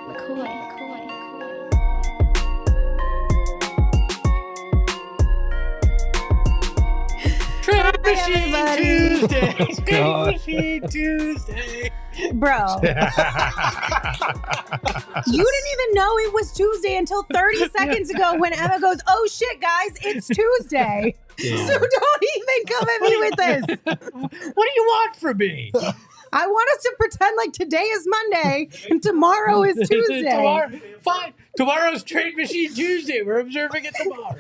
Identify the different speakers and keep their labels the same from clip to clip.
Speaker 1: Trade Machine Tuesday. Trade Machine Tuesday.
Speaker 2: Bro. You didn't even know it was Tuesday until 30 seconds ago when Emma goes, oh shit, guys, it's Tuesday.
Speaker 1: Yeah.
Speaker 2: So don't even come at me with this.
Speaker 1: What do you want from me?
Speaker 2: I want us to pretend like today is Monday and tomorrow is Tuesday.
Speaker 1: Fine. Tomorrow's Trade Machine Tuesday. We're observing it tomorrow.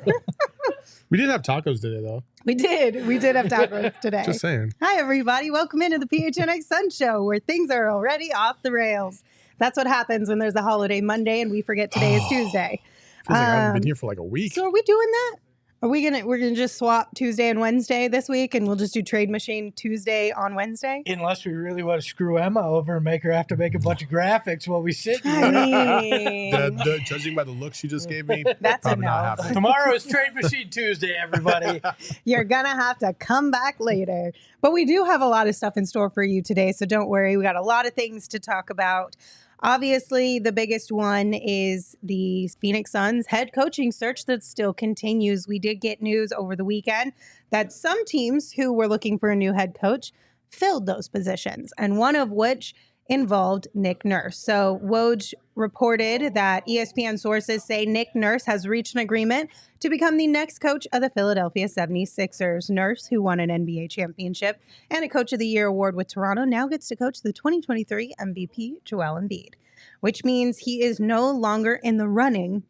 Speaker 3: We did have tacos today, though.
Speaker 2: We did have tacos today.
Speaker 3: Just saying.
Speaker 2: Hi, everybody. Welcome into the PHNX Suns show where things are already off the rails. That's what happens when there's a holiday Monday and we forget today is Tuesday.
Speaker 3: Feels like I haven't been here for like a week.
Speaker 2: So are we doing that? We're gonna just swap Tuesday and Wednesday this week, and we'll just do Trade Machine Tuesday on Wednesday?
Speaker 1: Unless we really want to screw Emma over and make her have to make a bunch of graphics while we sit here.
Speaker 2: I mean,
Speaker 3: Judging by the look she just gave me,
Speaker 2: that's a
Speaker 3: probably not
Speaker 2: no.
Speaker 3: happening.
Speaker 1: Tomorrow is Trade Machine Tuesday, everybody.
Speaker 2: You're gonna have to come back later. But we do have a lot of stuff in store for you today, so don't worry. We got a lot of things to talk about. Obviously, the biggest one is the Phoenix Suns head coaching search that still continues. We did get news over the weekend that some teams who were looking for a new head coach filled those positions, and one of which involved Nick Nurse. So Woj reported that ESPN sources say Nick Nurse has reached an agreement to become the next coach of the Philadelphia 76ers. Nurse, who won an NBA championship and a Coach of the Year award with Toronto, now gets to coach the 2023 MVP, Joel Embiid, which means he is no longer in the running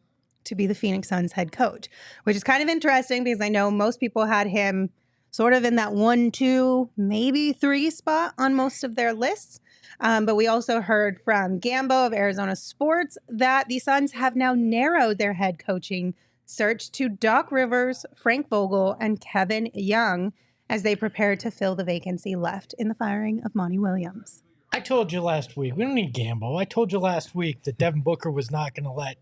Speaker 2: to be the Phoenix Suns head coach, which is kind of interesting because I know most people had him sort of in that 1, 2, maybe 3 spot on most of their lists. But we also heard from Gambo of Arizona Sports that the Suns have now narrowed their head coaching search to Doc Rivers, Frank Vogel, and Kevin Young as they prepare to fill the vacancy left in the firing of Monty Williams.
Speaker 1: I told you last week, we don't need Gambo. I told you last week that Devin Booker was not going to let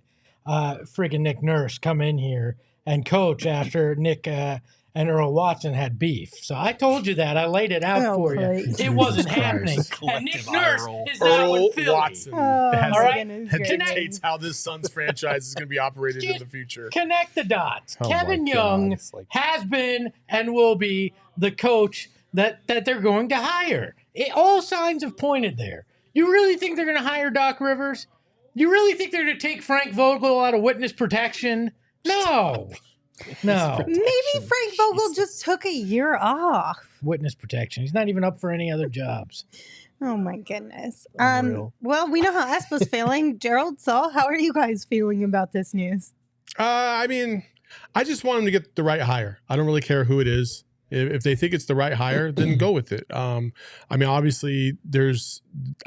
Speaker 1: friggin' Nick Nurse come in here and coach after Nick and Earl Watson had beef. So I told you that. I laid it out for
Speaker 2: please.
Speaker 1: you. It wasn't happening. And Nick Nurse is now in
Speaker 3: Earl
Speaker 1: Philly.
Speaker 3: Watson.
Speaker 2: Oh,
Speaker 3: That's
Speaker 1: all right.
Speaker 3: that dictates how this Suns franchise is going to be operated in the future.
Speaker 1: Connect the dots.
Speaker 3: Oh
Speaker 1: Kevin
Speaker 3: my
Speaker 1: Young
Speaker 3: God, it's like-
Speaker 1: has been and will be the coach that they're going to hire. All signs have pointed there. You really think they're going to hire Doc Rivers? You really think they're going to take Frank Vogel out of witness protection? No. No.
Speaker 2: Maybe Frank Vogel just took a year off.
Speaker 1: Witness protection. He's not even up for any other jobs.
Speaker 2: Oh my goodness.
Speaker 1: Unreal.
Speaker 2: Well, we know how Espo's feeling. Gerald, Saul, how are you guys feeling about this news?
Speaker 3: I mean, I just want him to get the right hire. I don't really care who it is. If they think it's the right hire, then go with it. I mean, obviously,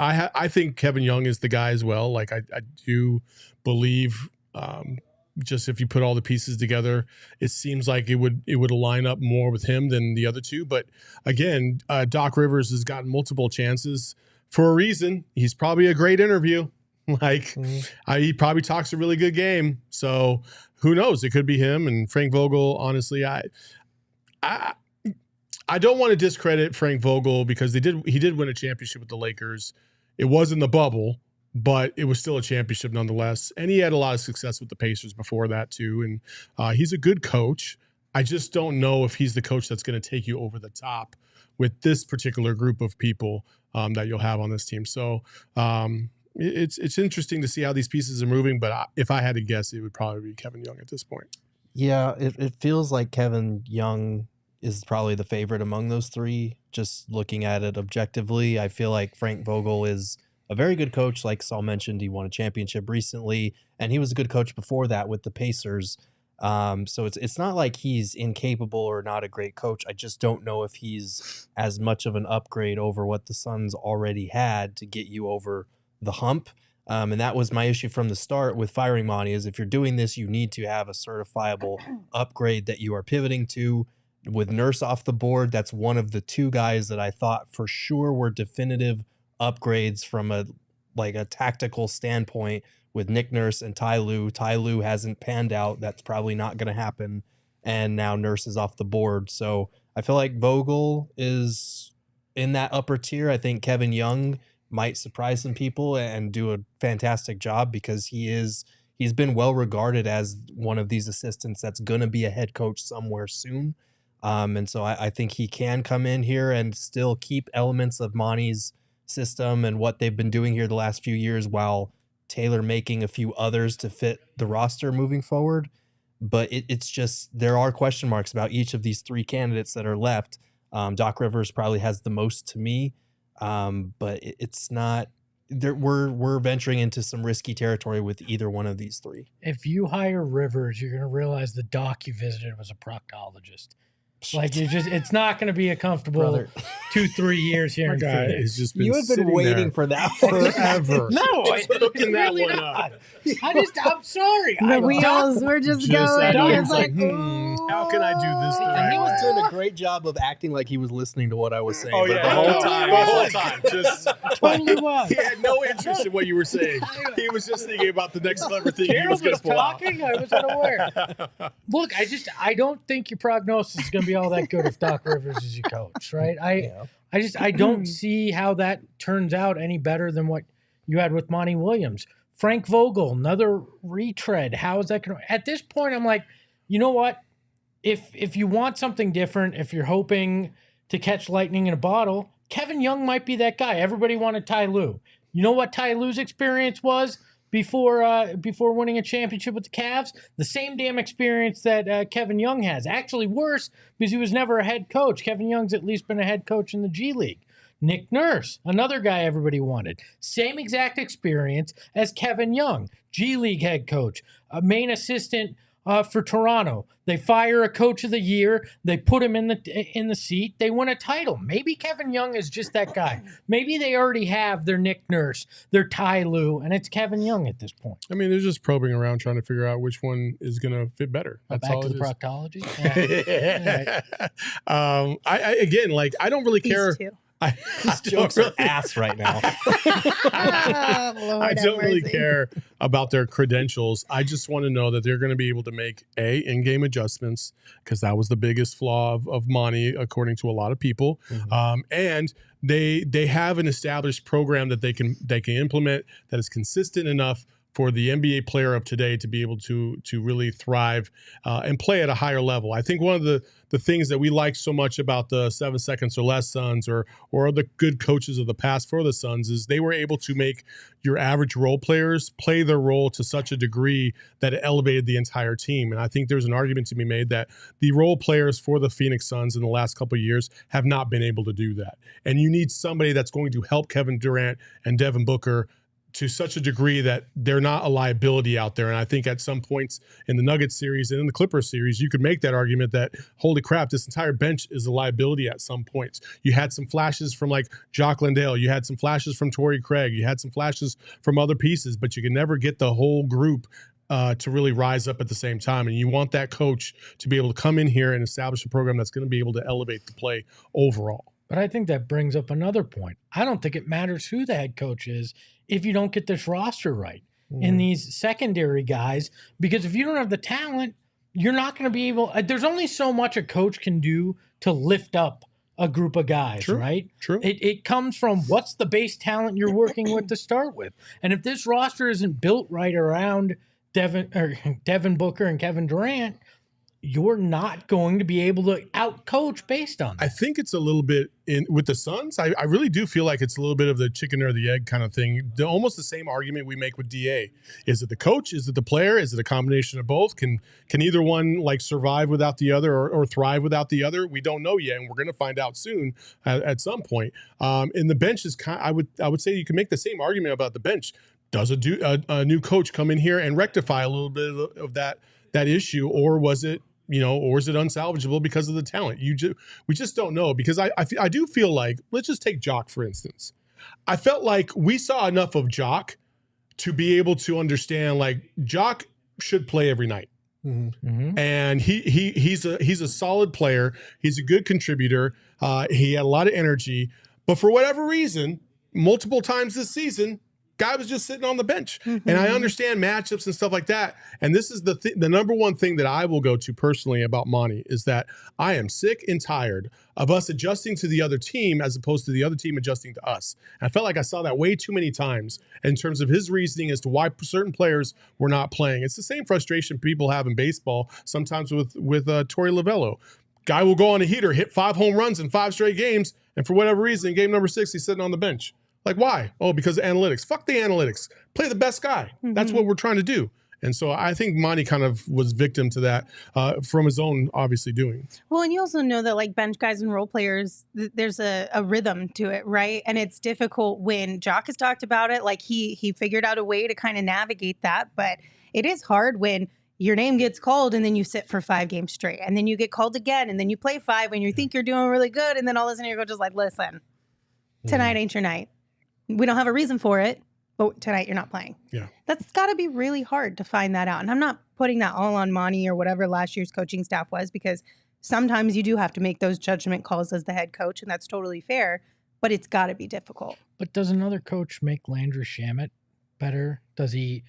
Speaker 3: I think Kevin Young is the guy as well. Like, I do believe just if you put all the pieces together, it seems like it would line up more with him than the other two. But again, Doc Rivers has gotten multiple chances for a reason. He's probably a great interview. Like, he probably talks a really good game. So who knows? It could be him. And Frank Vogel, honestly, I don't want to discredit Frank Vogel because he did win a championship with the Lakers. It was in the bubble, but it was still a championship nonetheless. And he had a lot of success with the Pacers before that too. And he's a good coach. I just don't know if he's the coach that's going to take you over the top with this particular group of people that you'll have on this team. So it's interesting to see how these pieces are moving. But if I had to guess, it would probably be Kevin Young at this point.
Speaker 4: Yeah, it feels like Kevin Young is probably the favorite among those three. Just looking at it objectively, I feel like Frank Vogel is a very good coach. Like Saul mentioned, he won a championship recently, and he was a good coach before that with the Pacers. So it's not like he's incapable or not a great coach. I just don't know if he's as much of an upgrade over what the Suns already had to get you over the hump. And that was my issue from the start with firing Monty, is if you're doing this, you need to have a certifiable upgrade that you are pivoting to. With Nurse off the board, that's one of the two guys that I thought for sure were definitive upgrades from a tactical standpoint with Nick Nurse and Ty Lue. Ty Lue hasn't panned out. That's probably not going to happen. And now Nurse is off the board. So I feel like Vogel is in that upper tier. I think Kevin Young might surprise some people and do a fantastic job, because he's been well regarded as one of these assistants that's going to be a head coach somewhere soon. And so I think he can come in here and still keep elements of Monty's system and what they've been doing here the last few years, while Taylor making a few others to fit the roster moving forward. But it's just, there are question marks about each of these three candidates that are left. Doc Rivers probably has the most to me, but it's not. We're venturing into some risky territory with either one of these three.
Speaker 1: If you hire Rivers, you're going to realize the doc you visited was a proctologist. Like, it's not going to be a comfortable 2-3 years here in Phoenix.
Speaker 3: It's just been
Speaker 4: You have been waiting for that
Speaker 3: forever.
Speaker 1: No,
Speaker 3: looking that
Speaker 1: really
Speaker 3: one
Speaker 1: not.
Speaker 3: up.
Speaker 1: I'm sorry.
Speaker 2: The wheels were just going.
Speaker 3: I
Speaker 2: He
Speaker 3: was
Speaker 2: was like,
Speaker 3: how can I do this the
Speaker 4: And
Speaker 3: right
Speaker 4: he was
Speaker 3: way?
Speaker 4: doing a great job of acting like he was listening to what I was saying.
Speaker 3: Oh
Speaker 4: but
Speaker 3: yeah,
Speaker 4: the whole time,
Speaker 3: just
Speaker 1: Totally was.
Speaker 3: he had no interest in what you were saying. He was just thinking about the next clever thing he
Speaker 1: Carol
Speaker 3: was going
Speaker 1: was
Speaker 3: to pull out.
Speaker 1: talking. I was unaware. Look, I don't think your prognosis is going to be all that good if Doc Rivers is your coach, right? I don't see how that turns out any better than what you had with Monty Williams. Frank Vogel, another retread. How is that going to? At this point, I'm like, you know what? If you want something different, if you're hoping to catch lightning in a bottle, Kevin Young might be that guy. Everybody wanted Ty Lue. You know what Ty Lue's experience was before winning a championship with the Cavs? The same damn experience that Kevin Young has. Actually worse, because he was never a head coach. Kevin Young's at least been a head coach in the G League. Nick Nurse, another guy everybody wanted. Same exact experience as Kevin Young, G League head coach, a main assistant for Toronto. They fire a coach of the year. They put him in the seat. They win a title. Maybe Kevin Young is just that guy. Maybe they already have their Nick Nurse, their Ty Lue, and it's Kevin Young at this point.
Speaker 3: I mean, they're just probing around trying to figure out which one is going to fit better. That's
Speaker 1: Back
Speaker 3: all
Speaker 1: to
Speaker 3: it
Speaker 1: the
Speaker 3: is.
Speaker 1: proctology. Yeah.
Speaker 3: I again, like, I don't really care.
Speaker 2: These two.
Speaker 4: These jokes are ass right now.
Speaker 2: Ah, Lord
Speaker 3: I
Speaker 2: have
Speaker 3: don't really
Speaker 2: mercy.
Speaker 3: care about their credentials. I just want to know that they're going to be able to make in-game adjustments, because that was the biggest flaw of Monty, according to a lot of people.
Speaker 4: Mhm.
Speaker 3: And they have an established program that they can implement that is consistent enough for the NBA player of today to be able to really thrive and play at a higher level. I think one of the things that we like so much about the 7 seconds or less Suns or the good coaches of the past for the Suns is they were able to make your average role players play their role to such a degree that it elevated the entire team. And I think there's an argument to be made that the role players for the Phoenix Suns in the last couple of years have not been able to do that. And you need somebody that's going to help Kevin Durant and Devin Booker to such a degree that they're not a liability out there. And I think at some points in the Nuggets series and in the Clippers series, you could make that argument that, holy crap, this entire bench is a liability at some points. You had some flashes from like Jock Landale. You had some flashes from Torrey Craig. You had some flashes from other pieces, but you can never get the whole group to really rise up at the same time. And you want that coach to be able to come in here and establish a program that's going to be able to elevate the play overall.
Speaker 1: But I think that brings up another point. I don't think it matters who the head coach is if you don't get this roster right in these secondary guys, because if you don't have the talent, you're not going to be able. There's only so much a coach can do to lift up a group of guys, right?
Speaker 3: True.
Speaker 1: It comes from what's the base talent you're working with to start with. And if this roster isn't built right around Devin Booker and Kevin Durant, you're not going to be able to out-coach based on that.
Speaker 3: I think it's a little bit with the Suns. I really do feel like it's a little bit of the chicken or the egg kind of thing. Almost the same argument we make with DA. Is it the coach? Is it the player? Is it a combination of both? Can either one like survive without the other or thrive without the other? We don't know yet, and we're going to find out soon at some point. And the bench is I would say you can make the same argument about the bench. Does a new coach come in here and rectify a little bit of that issue, or was it? Or is it unsalvageable because of the talent? We just don't know, because I do feel like, let's just take Jock, for instance. I felt like we saw enough of Jock to be able to understand, like, Jock should play every night.
Speaker 4: Mm-hmm.
Speaker 3: And he's a solid player. He's a good contributor. He had a lot of energy, but for whatever reason, multiple times this season, Guy was just sitting on the bench. And I understand matchups and stuff like that. And this is the number one thing that I will go to personally about Monty is that I am sick and tired of us adjusting to the other team as opposed to the other team adjusting to us. And I felt like I saw that way too many times in terms of his reasoning as to why certain players were not playing. It's the same frustration people have in baseball sometimes with Torey Lovello. Guy will go on a heater, hit 5 home runs in 5 straight games, and for whatever reason, game number 6, he's sitting on the bench. Like, why? Oh, because of analytics. Fuck the analytics. Play the best guy. That's what we're trying to do. And so I think Monty kind of was victim to that from his own, obviously, doing.
Speaker 2: Well, and you also know that, like, bench guys and role players, there's a rhythm to it, right? And it's difficult when Jock has talked about it. Like, he figured out a way to kind of navigate that. But it is hard when your name gets called and then you sit for 5 games straight. And then you get called again. And then you play 5 and you think you're doing really good. And then all of a sudden you're just like, listen, tonight ain't your night. We don't have a reason for it, but tonight you're not playing.
Speaker 3: Yeah.
Speaker 2: That's got to be really hard to find that out. And I'm not putting that all on Monty or whatever last year's coaching staff was, because sometimes you do have to make those judgment calls as the head coach, and that's totally fair, but it's got to be difficult.
Speaker 1: But does another coach make Landry Shamet better? Does he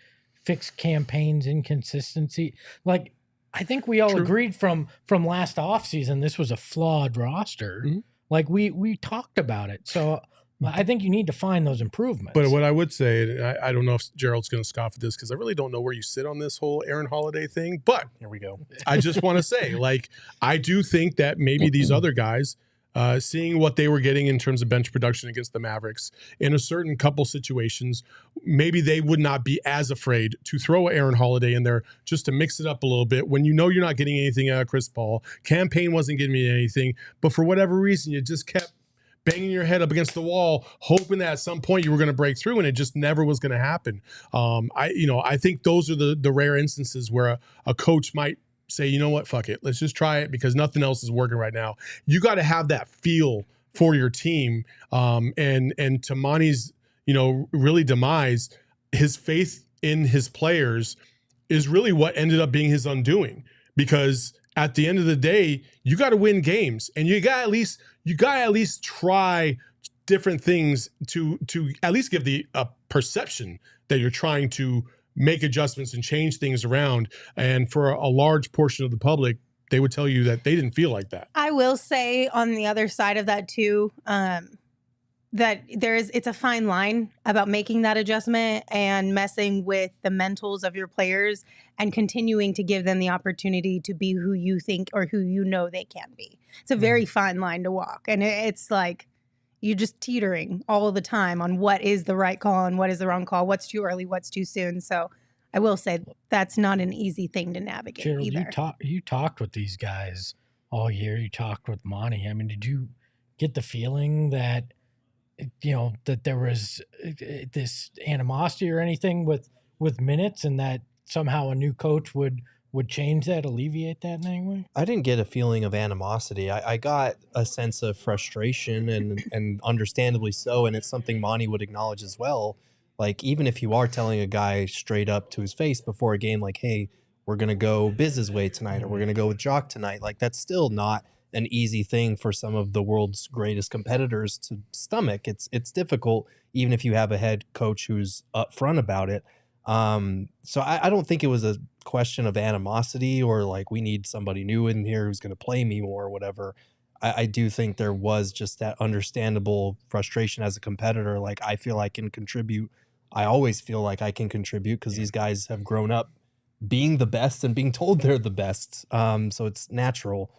Speaker 1: fix campaigns inconsistency? Like, I think we all agreed from last offseason this was a flawed roster. Like, we talked about it. So I think you need to find those improvements.
Speaker 3: But what I would say, and I don't know if Gerald's going to scoff at this because I really don't know where you sit on this whole Aaron Holiday thing, but
Speaker 4: Here we go.
Speaker 3: I just want to say, like, I do think that maybe these other guys, seeing what they were getting in terms of bench production against the Mavericks in a certain couple situations, maybe they would not be as afraid to throw Aaron Holiday in there just to mix it up a little bit when you know you're not getting anything out of Chris Paul. Campaign wasn't giving you anything, but for whatever reason, you just kept banging your head up against the wall, hoping that at some point you were going to break through, and it just never was going to happen. I think those are the rare instances where a coach might say, you know what, fuck it, let's just try it because nothing else is working right now. You got to have that feel for your team, and to Monty's, really demise, his faith in his players is really what ended up being his undoing, because at the end of the day, you got to win games, and you got to at least try different things to at least give the perception that you're trying to make adjustments and change things around. And for a large portion of the public, they would tell you that they didn't feel like that.
Speaker 2: I will say on the other side of that too, that it's a fine line about making that adjustment and messing with the mentals of your players and continuing to give them the opportunity to be who you think or who you know they can be. It's a very fine line to walk. And it's like you're just teetering all of the time on what is the right call and what is the wrong call, what's too early, what's too soon. So I will say that's not an easy thing to navigate
Speaker 1: Gerald,
Speaker 2: either.
Speaker 1: You talked with these guys all year. You talked with Monty. I mean, did you get the feeling that that there was this animosity or anything with minutes, and that somehow a new coach would change that, alleviate that in any way?
Speaker 4: I didn't get a feeling of animosity. I got a sense of frustration, and understandably so, and it's something Monty would acknowledge as well. Like, even if you are telling a guy straight up to his face before a game, like, hey, we're going to go Biz's way tonight, or we're going to go with Jock tonight, like, that's still not an easy thing for some of the world's greatest competitors to stomach. It's difficult, even if you have a head coach who's upfront about it. So I don't think it was a question of animosity or like we need somebody new in here who's going to play me more or whatever. I do think there was just that understandable frustration as a competitor. Like, I feel I can contribute. I always feel like I can contribute because these guys have grown up being the best and being told they're the best. So it's natural.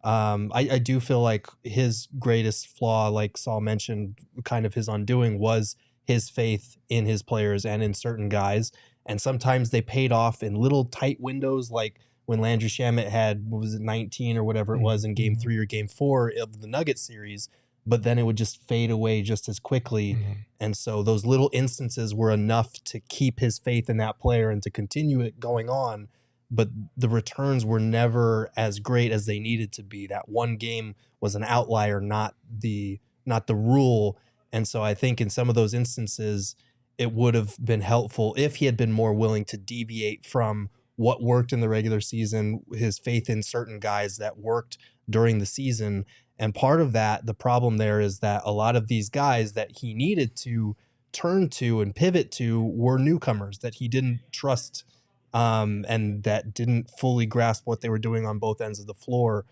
Speaker 4: I do feel like his greatest flaw, like Saul mentioned, kind of his undoing, was his faith in his players and in certain guys. And sometimes they paid off in little tight windows, like when Landry Shamet had, 19 or whatever it was in game 3 or game 4 of the Nuggets series, but then it would just fade away just as quickly. And so those little instances were enough to keep his faith in that player and to continue it going on. But the returns were never as great as they needed to be. That one game was an outlier, not the rule. And so I think in some of those instances, it would have been helpful if he had been more willing to deviate from what worked in the regular season, his faith in certain guys that worked during the season. And part of that, the problem there is that a lot of these guys that he needed to turn to and pivot to were newcomers that he didn't trust and that didn't fully grasp what they were doing on both ends of the floor.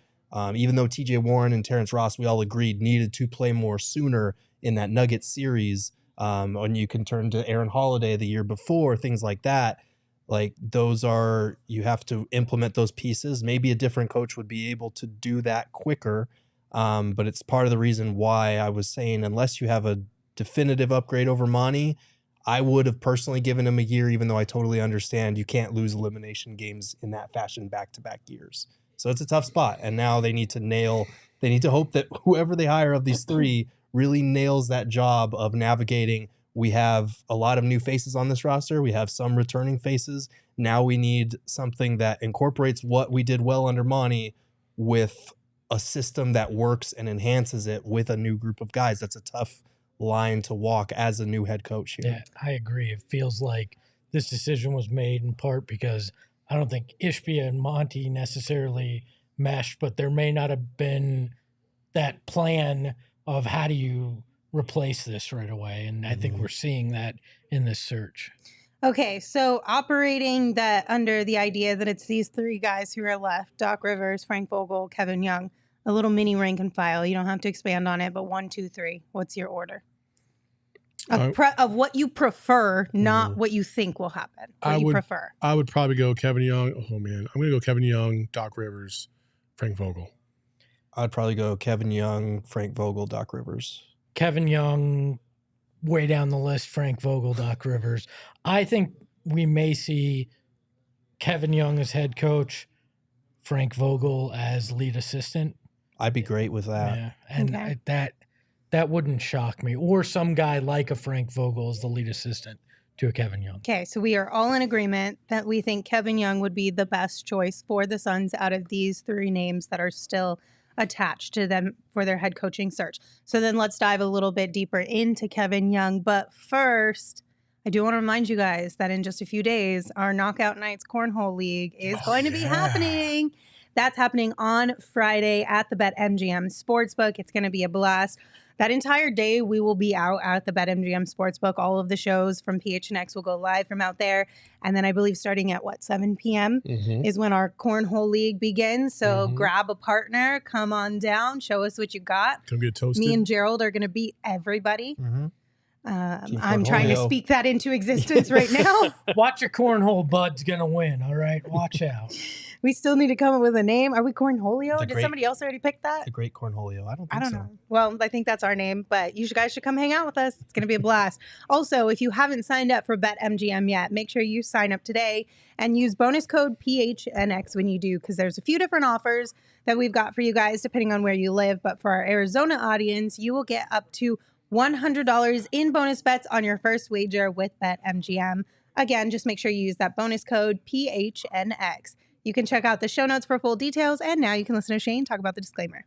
Speaker 4: Even though TJ Warren and Terrence Ross, we all agreed, needed to play more sooner in that Nuggets series. And you can turn to Aaron Holiday the year before, things like that. Like those are, you have to implement those pieces. Maybe a different coach would be able to do that quicker. But it's part of the reason why I was saying, unless you have a definitive upgrade over Monty, I would have personally given him a year, even though I totally understand you can't lose elimination games in that fashion back-to-back years. So it's a tough spot. And now they need to hope that whoever they hire of these three really nails that job of navigating. We have a lot of new faces on this roster. We have some returning faces. Now we need something that incorporates what we did well under Monty with a system that works and enhances it with a new group of guys. That's a tough line to walk as a new head coach here.
Speaker 1: Yeah, I agree. It feels like this decision was made in part because I don't think Ishbia and Monty necessarily meshed, but there may not have been that plan of how do you replace this right away. And I think we're seeing that in this search.
Speaker 2: Okay, so operating that under the idea that it's these three guys who are left, Doc Rivers, Frank Vogel, Kevin Young, a little mini rank and file. You don't have to expand on it, but 1, 2, 3. What's your order? Of what you prefer, not what you think will happen. What you prefer.
Speaker 3: I would probably go Kevin Young. Oh, man. I'm going to go Kevin Young, Doc Rivers, Frank Vogel.
Speaker 4: I'd probably go Kevin Young, Frank Vogel, Doc Rivers.
Speaker 1: Kevin Young, way down the list, Frank Vogel, Doc Rivers. I think we may see Kevin Young as head coach, Frank Vogel as lead assistant.
Speaker 4: I'd be great with that.
Speaker 1: Yeah, and that wouldn't shock me. Or some guy like a Frank Vogel as the lead assistant to a Kevin Young.
Speaker 2: Okay, so we are all in agreement that we think Kevin Young would be the best choice for the Suns out of these three names that are still attached to them for their head coaching search. So then let's dive a little bit deeper into Kevin Young. But first, I do want to remind you guys that in just a few days, our Knockout Nights Cornhole League is going to be happening. That's happening on Friday at the BetMGM Sportsbook. It's going to be a blast. That entire day, we will be out at the BetMGM Sportsbook. All of the shows from PHNX will go live from out there. And then I believe starting at, 7 p.m. is when our Cornhole League begins. So grab a partner, come on down, show us what you got.
Speaker 3: Don't get toasted.
Speaker 2: Me and Gerald are going to beat everybody. I'm trying to speak that into existence right now.
Speaker 1: Watch your cornhole bud's going to win, all right? Watch out.
Speaker 2: We still need to come up with a name. Are we Cornholio? Did somebody else already pick that?
Speaker 4: The Great Cornholio. I don't know.
Speaker 2: Well, I think that's our name, but you guys should come hang out with us. It's going to be a blast. Also, if you haven't signed up for BetMGM yet, make sure you sign up today and use bonus code PHNX when you do, because there's a few different offers that we've got for you guys depending on where you live. But for our Arizona audience, you will get up to $100 in bonus bets on your first wager with BetMGM. Again, just make sure you use that bonus code PHNX. You can check out the show notes for full details, and now you can listen to Shane talk about the disclaimer.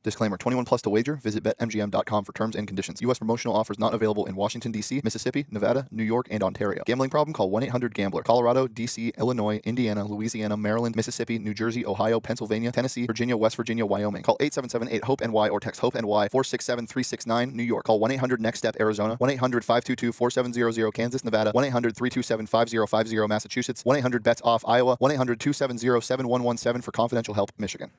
Speaker 5: Disclaimer, 21 plus to wager. Visit BetMGM.com for terms and conditions. U.S. promotional offers not available in Washington, D.C., Mississippi, Nevada, New York, and Ontario. Gambling problem? Call 1-800-GAMBLER. Colorado, D.C., Illinois, Indiana, Louisiana, Maryland, Mississippi, New Jersey, Ohio, Pennsylvania, Tennessee, Virginia, West Virginia, Wyoming. Call 877-8-HOPE-NY or text HOPE-NY 467-369, New York. Call 1-800-NEXT-STEP, Arizona. 1-800-522-4700, Kansas, Nevada. 1-800-327-5050, Massachusetts. 1-800-BETS-OFF, Iowa. 1-800-270-7117 for confidential help, Michigan.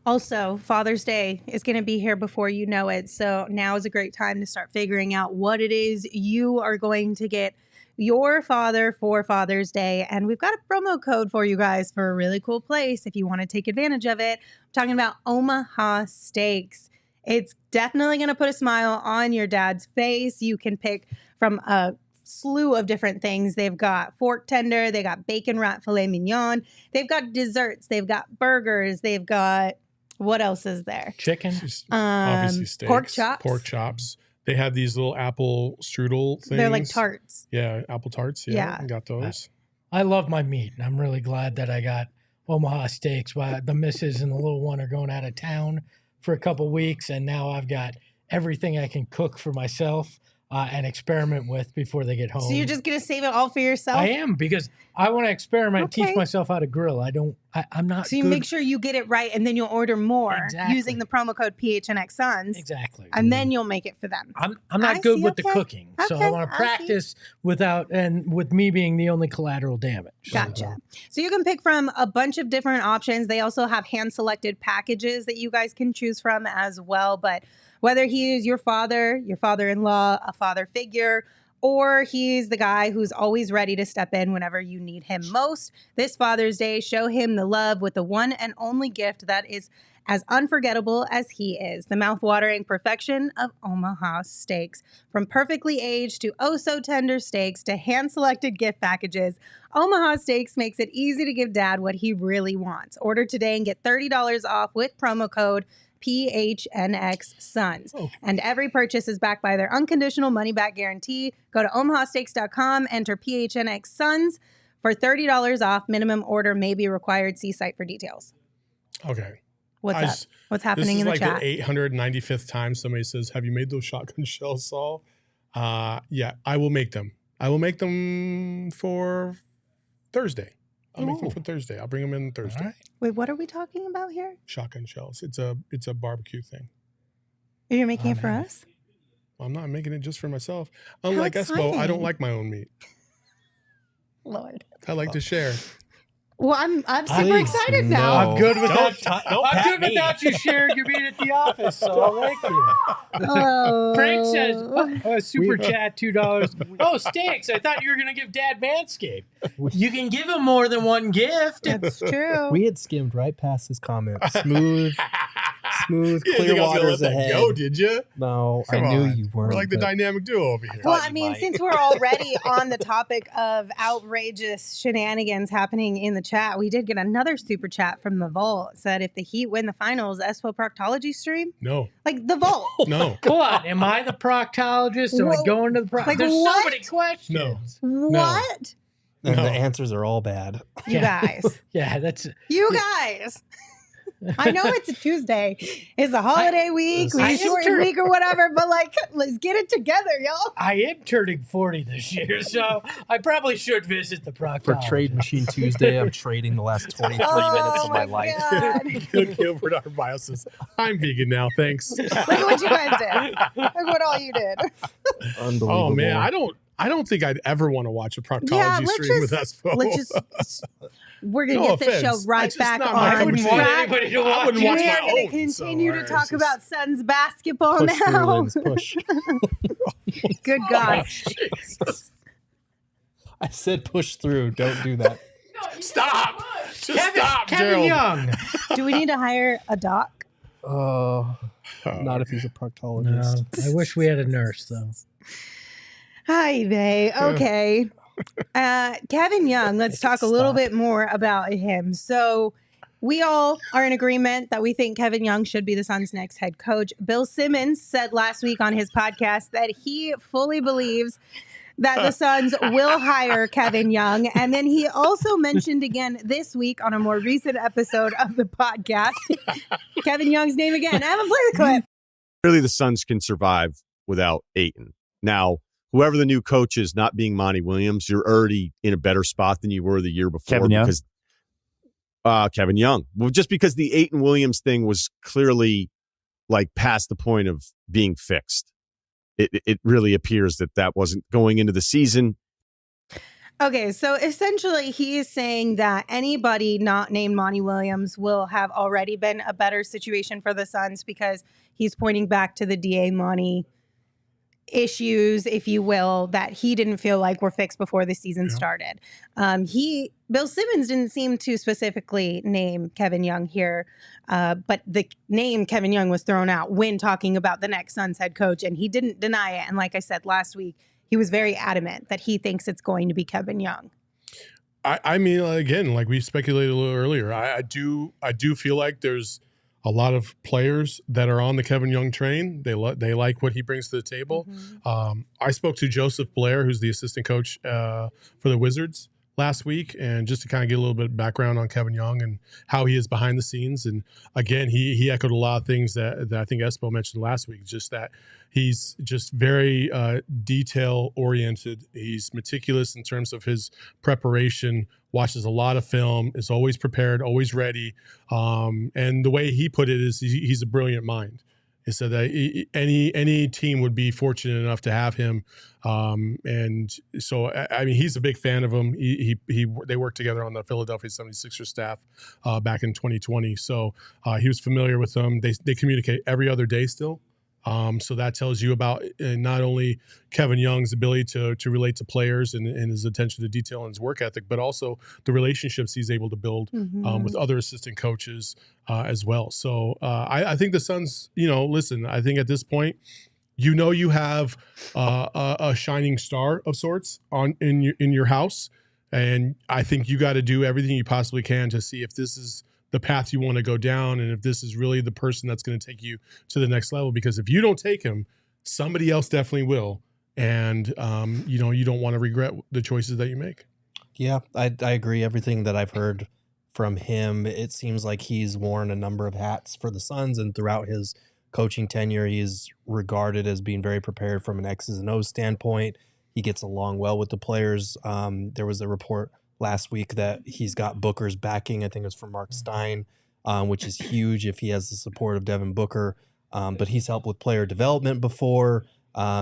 Speaker 2: Also, Father's Day is going to be here before you know it. So now is a great time to start figuring out what it is you are going to get your father for Father's Day. And we've got a promo code for you guys for a really cool place if you want to take advantage of it. I'm talking about Omaha Steaks. It's definitely going to put a smile on your dad's face. You can pick from a slew of different things. They've got fork tender, they got bacon wrap filet mignon, they've got desserts, they've got burgers, they've got, what else is there?
Speaker 1: Chicken.
Speaker 3: Obviously steaks.
Speaker 2: Pork chops.
Speaker 3: They have these little apple strudel things.
Speaker 2: They're like tarts.
Speaker 3: Yeah, apple tarts. Yeah. I got those.
Speaker 1: I love my meat, and I'm really glad that I got Omaha Steaks. While the missus and the little one are going out of town for a couple weeks, and now I've got everything I can cook for myself. and experiment with before they get home.
Speaker 2: So you're just gonna save it all for yourself?
Speaker 1: I am, because I want to experiment,
Speaker 2: Okay.
Speaker 1: teach myself how to grill. I'm not
Speaker 2: So you
Speaker 1: good.
Speaker 2: make sure you get it right, and then you'll order more
Speaker 1: Exactly.
Speaker 2: using the promo code PHNX Suns,
Speaker 1: Exactly.
Speaker 2: and then you'll make it for them.
Speaker 1: I'm
Speaker 2: I
Speaker 1: not good
Speaker 2: see,
Speaker 1: with the
Speaker 2: okay.
Speaker 1: cooking, so I
Speaker 2: Okay,
Speaker 1: want
Speaker 2: I
Speaker 1: to
Speaker 2: see.
Speaker 1: practice with me being the only collateral damage.
Speaker 2: Gotcha. So you can pick from a bunch of different options. They also have hand-selected packages that you guys can choose from as well. But whether he is your father-in-law, a father figure, or he's the guy who's always ready to step in whenever you need him most, this Father's Day, show him the love with the one and only gift that is as unforgettable as he is. The mouth-watering perfection of Omaha steaks. From perfectly aged to oh-so-tender steaks to hand-selected gift packages, Omaha Steaks makes it easy to give Dad what he really wants. Order today and get $30 off with promo code PHNXSuns.
Speaker 1: Oh.
Speaker 2: And every purchase is backed by their unconditional money-back guarantee. Go to omahasteaks.com, enter PHNXSuns for $30 off. Minimum order may be required. See site for details.
Speaker 3: Okay.
Speaker 2: What's
Speaker 3: I
Speaker 2: up?
Speaker 3: just-
Speaker 2: What's happening in the
Speaker 3: This is like
Speaker 2: chat?
Speaker 3: the 895th time somebody says, "Have you made those shotgun shells, Saul?" Yeah, I will make them. I will make them for Thursday. I'll make them
Speaker 1: Ooh.
Speaker 3: for Thursday. I'll bring them in Thursday.
Speaker 1: All right.
Speaker 2: Wait, what are we talking about here?
Speaker 3: Shotgun shells. It's a barbecue thing.
Speaker 2: You're making it for
Speaker 1: man.
Speaker 2: us?
Speaker 3: I'm not making it just for myself. Unlike Espo, I
Speaker 2: exciting.
Speaker 3: don't like my own meat.
Speaker 2: Lord.
Speaker 3: I like to share.
Speaker 2: Well, I'm super
Speaker 4: Please,
Speaker 2: excited
Speaker 4: no.
Speaker 2: now.
Speaker 1: I'm good without
Speaker 4: Don't
Speaker 1: I'm
Speaker 4: pat
Speaker 1: good
Speaker 4: me.
Speaker 1: without you sharing your meat at the office, so I like you.
Speaker 2: Oh.
Speaker 1: Frank says, super chat, $2. Oh, steaks. I thought you were going to give Dad Manscaped. You can give him more than one gift.
Speaker 2: That's true.
Speaker 4: We had skimmed right past his comment. Smooth,
Speaker 3: You didn't
Speaker 4: clear
Speaker 3: think I was gonna
Speaker 4: waters
Speaker 3: let that
Speaker 4: ahead.
Speaker 3: go, did you?
Speaker 4: No,
Speaker 3: Come
Speaker 4: I knew
Speaker 3: on.
Speaker 4: you weren't.
Speaker 3: We're like the
Speaker 4: but
Speaker 3: dynamic duo over here.
Speaker 2: Well,
Speaker 4: thought
Speaker 2: I
Speaker 4: you
Speaker 2: mean,
Speaker 4: might.
Speaker 2: since we're already on the topic of outrageous shenanigans happening in the chat, we did get another super chat from the Vault. It said, if the Heat win the finals, Espo Proctology stream?
Speaker 3: No,
Speaker 2: Like, the Vault.
Speaker 3: no,
Speaker 1: What? Am I the proctologist? Am I
Speaker 2: Whoa.
Speaker 1: going to the
Speaker 2: Like,
Speaker 1: There's
Speaker 2: what?
Speaker 1: so many questions.
Speaker 2: What?
Speaker 4: And
Speaker 3: No.
Speaker 4: the answers are all bad.
Speaker 2: You
Speaker 1: Yeah.
Speaker 2: guys.
Speaker 1: Yeah, that's
Speaker 2: You guys. I know it's a Tuesday. It's a holiday week,
Speaker 1: I
Speaker 2: we
Speaker 1: am
Speaker 2: short
Speaker 1: tur-
Speaker 2: week or whatever, but like, let's get it together, y'all.
Speaker 1: I am turning 40 this year, so I probably should visit the proctologist.
Speaker 4: For Trade Machine Tuesday, I'm trading the last 23 minutes of my life.
Speaker 2: God.
Speaker 3: Gilbert Arbio says, "I'm vegan now, thanks."
Speaker 2: Look at what you guys did. Look what all you did.
Speaker 4: Unbelievable.
Speaker 3: Oh man, I don't think I'd ever want to watch a proctology
Speaker 2: let's
Speaker 3: stream with
Speaker 2: just-
Speaker 3: Espo.
Speaker 2: Let's just, we're going to
Speaker 3: No
Speaker 2: get this show
Speaker 3: offense.
Speaker 2: right
Speaker 3: That's just
Speaker 2: back
Speaker 3: not
Speaker 2: on
Speaker 3: my
Speaker 1: I wouldn't want
Speaker 2: track.
Speaker 1: anybody to
Speaker 3: I
Speaker 1: watch
Speaker 3: wouldn't
Speaker 1: it.
Speaker 3: watch
Speaker 2: We
Speaker 3: my
Speaker 2: are going
Speaker 3: own,
Speaker 2: to continue to
Speaker 3: so
Speaker 2: talk
Speaker 3: it's just-
Speaker 2: about Suns basketball
Speaker 4: Push through,
Speaker 2: now.
Speaker 4: Linz, push.
Speaker 2: Good God.
Speaker 4: I said push through. Don't do that.
Speaker 3: Stop! Just stop,
Speaker 1: Kevin
Speaker 3: Gerald.
Speaker 1: Young.
Speaker 2: Do we need to hire a doc?
Speaker 4: Oh, not if he's a
Speaker 1: No,
Speaker 4: proctologist.
Speaker 1: I wish we had a nurse, though.
Speaker 2: Hi, Bay. Okay. Kevin Young, let's talk a little bit more about him. So we all are in agreement that we think Kevin Young should be the Suns' next head coach. Bill Simmons said last week on his podcast that he fully believes that the Suns will hire Kevin Young. And then he also mentioned again this week on a more recent episode of the podcast, Kevin Young's name again. I haven't played the clip.
Speaker 6: Clearly, the Suns can survive without Ayton. Now, whoever the new coach is, not being Monty Williams, you're already in a better spot than you were the year before.
Speaker 7: Kevin Young?
Speaker 6: Because Kevin Young. Well, just because the Ayton Williams thing was clearly like past the point of being fixed. It really appears that wasn't going into the season.
Speaker 2: Okay, so essentially he is saying that anybody not named Monty Williams will have already been a better situation for the Suns because he's pointing back to the DA Monty issues, if you will, that he didn't feel like were fixed before the season started. Bill Simmons didn't seem to specifically name Kevin Young here, but the name Kevin Young was thrown out when talking about the next Suns head coach, and he didn't deny it. And like I said last week, he was very adamant that he thinks it's going to be Kevin Young.
Speaker 3: I mean, again, like we speculated a little earlier, I do feel like there's a lot of players that are on the Kevin Young train. They like what he brings to the table. I spoke to Joseph Blair, who's the assistant coach for the Wizards last week, and just to kind of get a little bit of background on Kevin Young and how he is behind the scenes. And again, he echoed a lot of things that I think Espo mentioned last week, just that he's just very detail oriented. He's meticulous in terms of his preparation, watches a lot of film, is always prepared, always ready. And the way he put it is he's a brilliant mind. He said that any team would be fortunate enough to have him. And so, I mean, he's a big fan of him. They worked together on the Philadelphia 76ers staff back in 2020. So he was familiar with them. They communicate every other day still. So that tells you about not only Kevin Young's ability to relate to players and his attention to detail and his work ethic, but also the relationships he's able to build with other assistant coaches as well. So I think the Suns, listen, I think at this point, you have a shining star of sorts in your house, and I think you got to do everything you possibly can to see if this is the path you want to go down, and if this is really the person that's going to take you to the next level. Because if you don't take him, somebody else definitely will, and you don't want to regret the choices that you make.
Speaker 4: Yeah, I agree. Everything that I've heard from him, it seems like he's worn a number of hats for the Suns, and throughout his coaching tenure, he's regarded as being very prepared from an X's and O's standpoint. He gets along well with the players. There was a report last week that he's got Booker's backing. I think it was from Mark Stein, which is huge if he has the support of Devin Booker. But he's helped with player development before.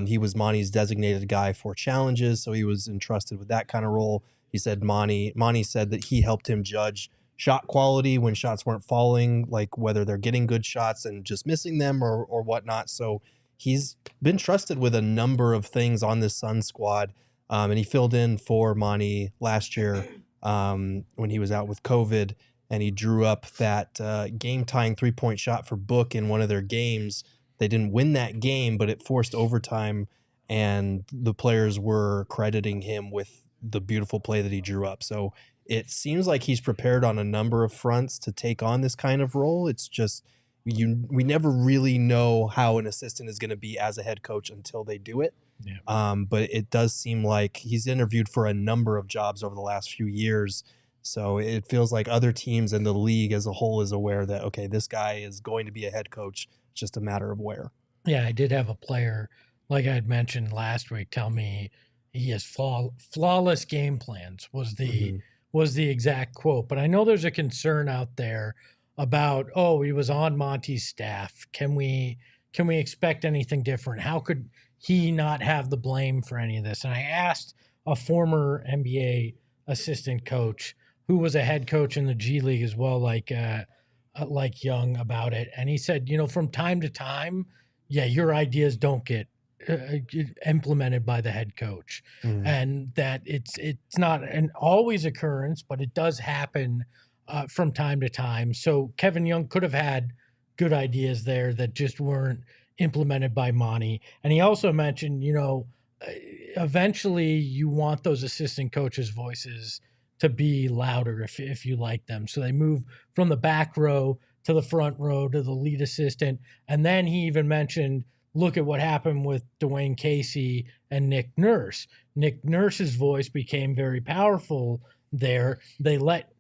Speaker 4: He was Monty's designated guy for challenges, so he was entrusted with that kind of role. He said Monty said that he helped him judge shot quality when shots weren't falling, like whether they're getting good shots and just missing them or whatnot. So he's been trusted with a number of things on this Suns squad. And he filled in for Monty last year when he was out with COVID, and he drew up that game-tying three-point shot for Book in one of their games. They didn't win that game, but it forced overtime, and the players were crediting him with the beautiful play that he drew up. So it seems like he's prepared on a number of fronts to take on this kind of role. It's just we never really know how an assistant is going to be as a head coach until they do it. Yeah. But it does seem like he's interviewed for a number of jobs over the last few years. So it feels like other teams in the league as a whole is aware that, okay, this guy is going to be a head coach. It's just a matter of where.
Speaker 1: Yeah, I did have a player, like I had mentioned last week, tell me he has flawless game plans was the exact quote. But I know there's a concern out there about, he was on Monty's staff. Can we expect anything different? How could he not have the blame for any of this? And I asked a former NBA assistant coach who was a head coach in the G League as well, like Young, about it. And he said, from time to time, your ideas don't get implemented by the head coach, and that it's not an always occurrence, but it does happen from time to time. So Kevin Young could have had good ideas there that just weren't implemented by Monty. And he also mentioned, eventually you want those assistant coaches' voices to be louder if you like them. So they move from the back row to the front row to the lead assistant. And then he even mentioned, look at what happened with Dwayne Casey and Nick Nurse. Nick Nurse's voice became very powerful there. They let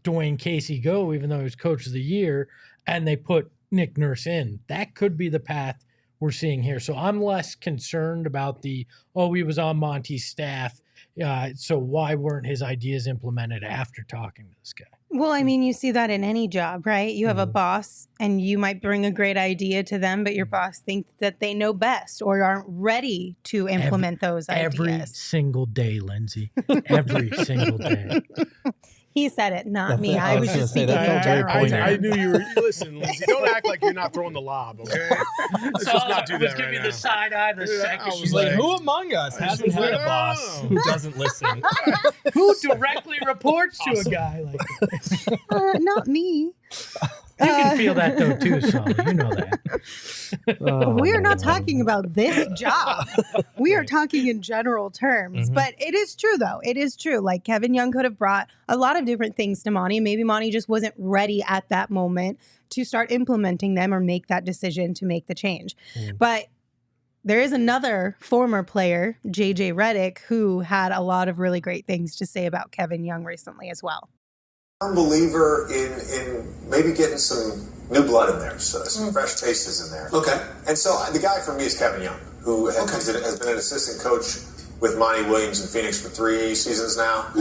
Speaker 1: Dwayne Casey go, even though he was coach of the year, and they put Nick Nurse in. That could be the path we're seeing here. So I'm less concerned about he was on Monty's staff. So why weren't his ideas implemented after talking to this guy?
Speaker 2: Well, I mean, you see that in any job, right? You have a boss and you might bring a great idea to them, but your boss thinks that they know best or aren't ready to implement those ideas.
Speaker 1: Every single day, Lindsay. Every single day.
Speaker 2: He said it, not me. I was just speaking in general.
Speaker 3: I knew you were. Listen, Lindsay, don't act like you're not throwing the lob, okay? Let's just not do that right now.
Speaker 1: The side eye the second.
Speaker 4: She's like, who among us hasn't had a boss who doesn't listen?
Speaker 1: Who directly reports to a guy like this?
Speaker 2: Not me.
Speaker 1: You can feel that though too, Solly. You know that.
Speaker 2: We are not talking about this job. We are talking in general terms. But it is true, though. It is true. Like Kevin Young could have brought a lot of different things to Monty. Maybe Monty just wasn't ready at that moment to start implementing them or make that decision to make the change. But there is another former player, JJ Redick, who had a lot of really great things to say about Kevin Young recently as well.
Speaker 7: I'm a believer in maybe getting some new blood in there, so some fresh faces in there.
Speaker 8: Okay.
Speaker 7: And so the guy for me is Kevin Young, who has been an assistant coach with Monty Williams in Phoenix for 3 seasons now.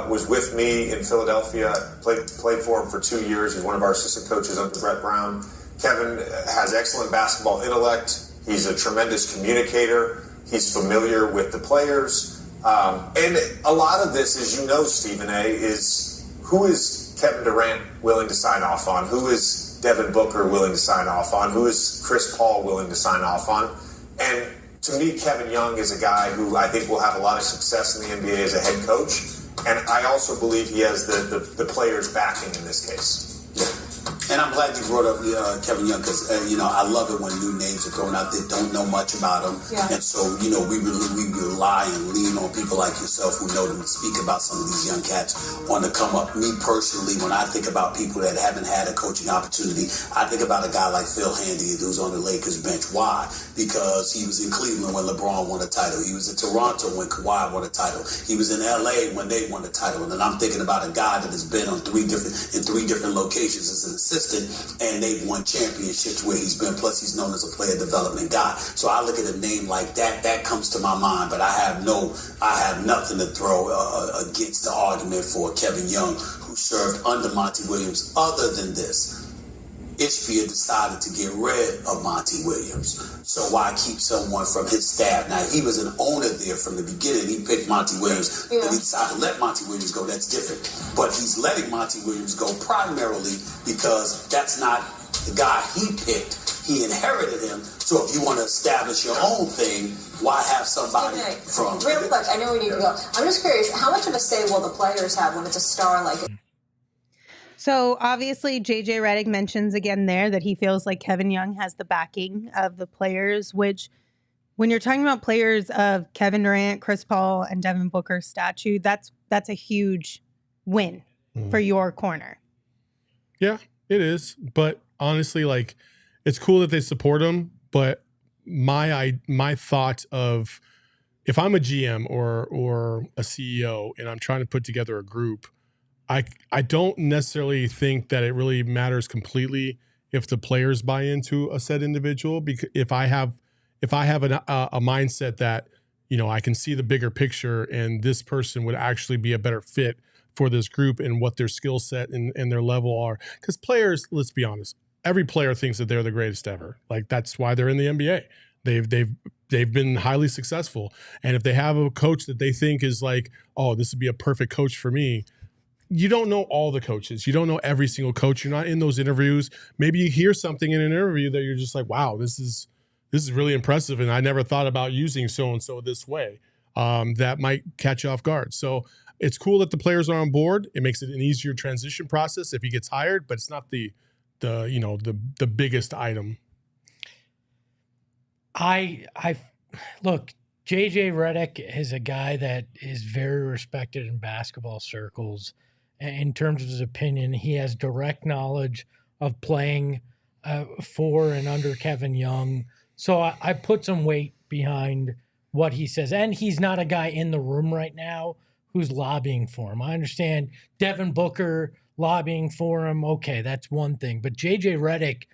Speaker 7: Was with me in Philadelphia, played for him for 2 years. He's one of our assistant coaches under Brett Brown. Kevin has excellent basketball intellect. He's a tremendous communicator. He's familiar with the players. And a lot of this, as you know, Stephen A., is who is Kevin Durant willing to sign off on? Who is Devin Booker willing to sign off on? Who is Chris Paul willing to sign off on? And to me, Kevin Young is a guy who I think will have a lot of success in the NBA as a head coach. And I also believe he has the players backing in this case.
Speaker 8: Yeah. And I'm glad you brought up Kevin Young because, I love it when new names are thrown out that don't know much about him. Yeah. And so, we rely and lean on people like yourself who know them to speak about some of these young cats on the come up. Me personally, when I think about people that haven't had a coaching opportunity, I think about a guy like Phil Handy who's on the Lakers bench. Why? Because he was in Cleveland when LeBron won a title. He was in Toronto when Kawhi won a title. He was in LA when they won a title. And then I'm thinking about a guy that has been on three different locations as an assistant, and they've won championships where he's been. Plus, he's known as a player development guy. So I look at a name like that. That comes to my mind. But I have nothing to throw against the argument for Kevin Young, who served under Monty Williams. Other than this, Ishbia decided to get rid of Monty Williams. So why keep someone from his staff? Now, he was an owner there from the beginning. He picked Monty Williams. Yeah. And he decided to let Monty Williams go. That's different. But he's letting Monty Williams go primarily because that's not the guy he picked. He inherited him. So if you want to establish your own thing, why have somebody from...
Speaker 9: Real quick, I know we need to go. I'm just curious, how much of a say will the players have when it's a star like...
Speaker 2: So obviously, JJ Redick mentions again there that he feels like Kevin Young has the backing of the players, which when you're talking about players of Kevin Durant, Chris Paul, and Devin Booker's statue, that's a huge win for your corner.
Speaker 3: Yeah, it is. But honestly, like, it's cool that they support him. But my thought of if I'm a GM or a CEO and I'm trying to put together a group, I don't necessarily think that it really matters completely if the players buy into a said individual. Because if I have a mindset that, I can see the bigger picture and this person would actually be a better fit for this group and what their skill set and their level are. Because players, let's be honest, every player thinks that they're the greatest ever. Like, that's why they're in the NBA. They've been highly successful. And if they have a coach that they think is like, oh, this would be a perfect coach for me, you don't know all the coaches. You don't know every single coach. You're not in those interviews. Maybe you hear something in an interview that you're just like, wow, this is really impressive. And I never thought about using so-and-so this way. That might catch you off guard. So it's cool that the players are on board. It makes it an easier transition process if he gets hired, but it's not the biggest item.
Speaker 1: I look, JJ Redick is a guy that is very respected in basketball circles. In terms of his opinion, he has direct knowledge of playing for and under Kevin Young. So I put some weight behind what he says. And he's not a guy in the room right now who's lobbying for him. I understand Devin Booker lobbying for him. Okay, that's one thing. But JJ Redick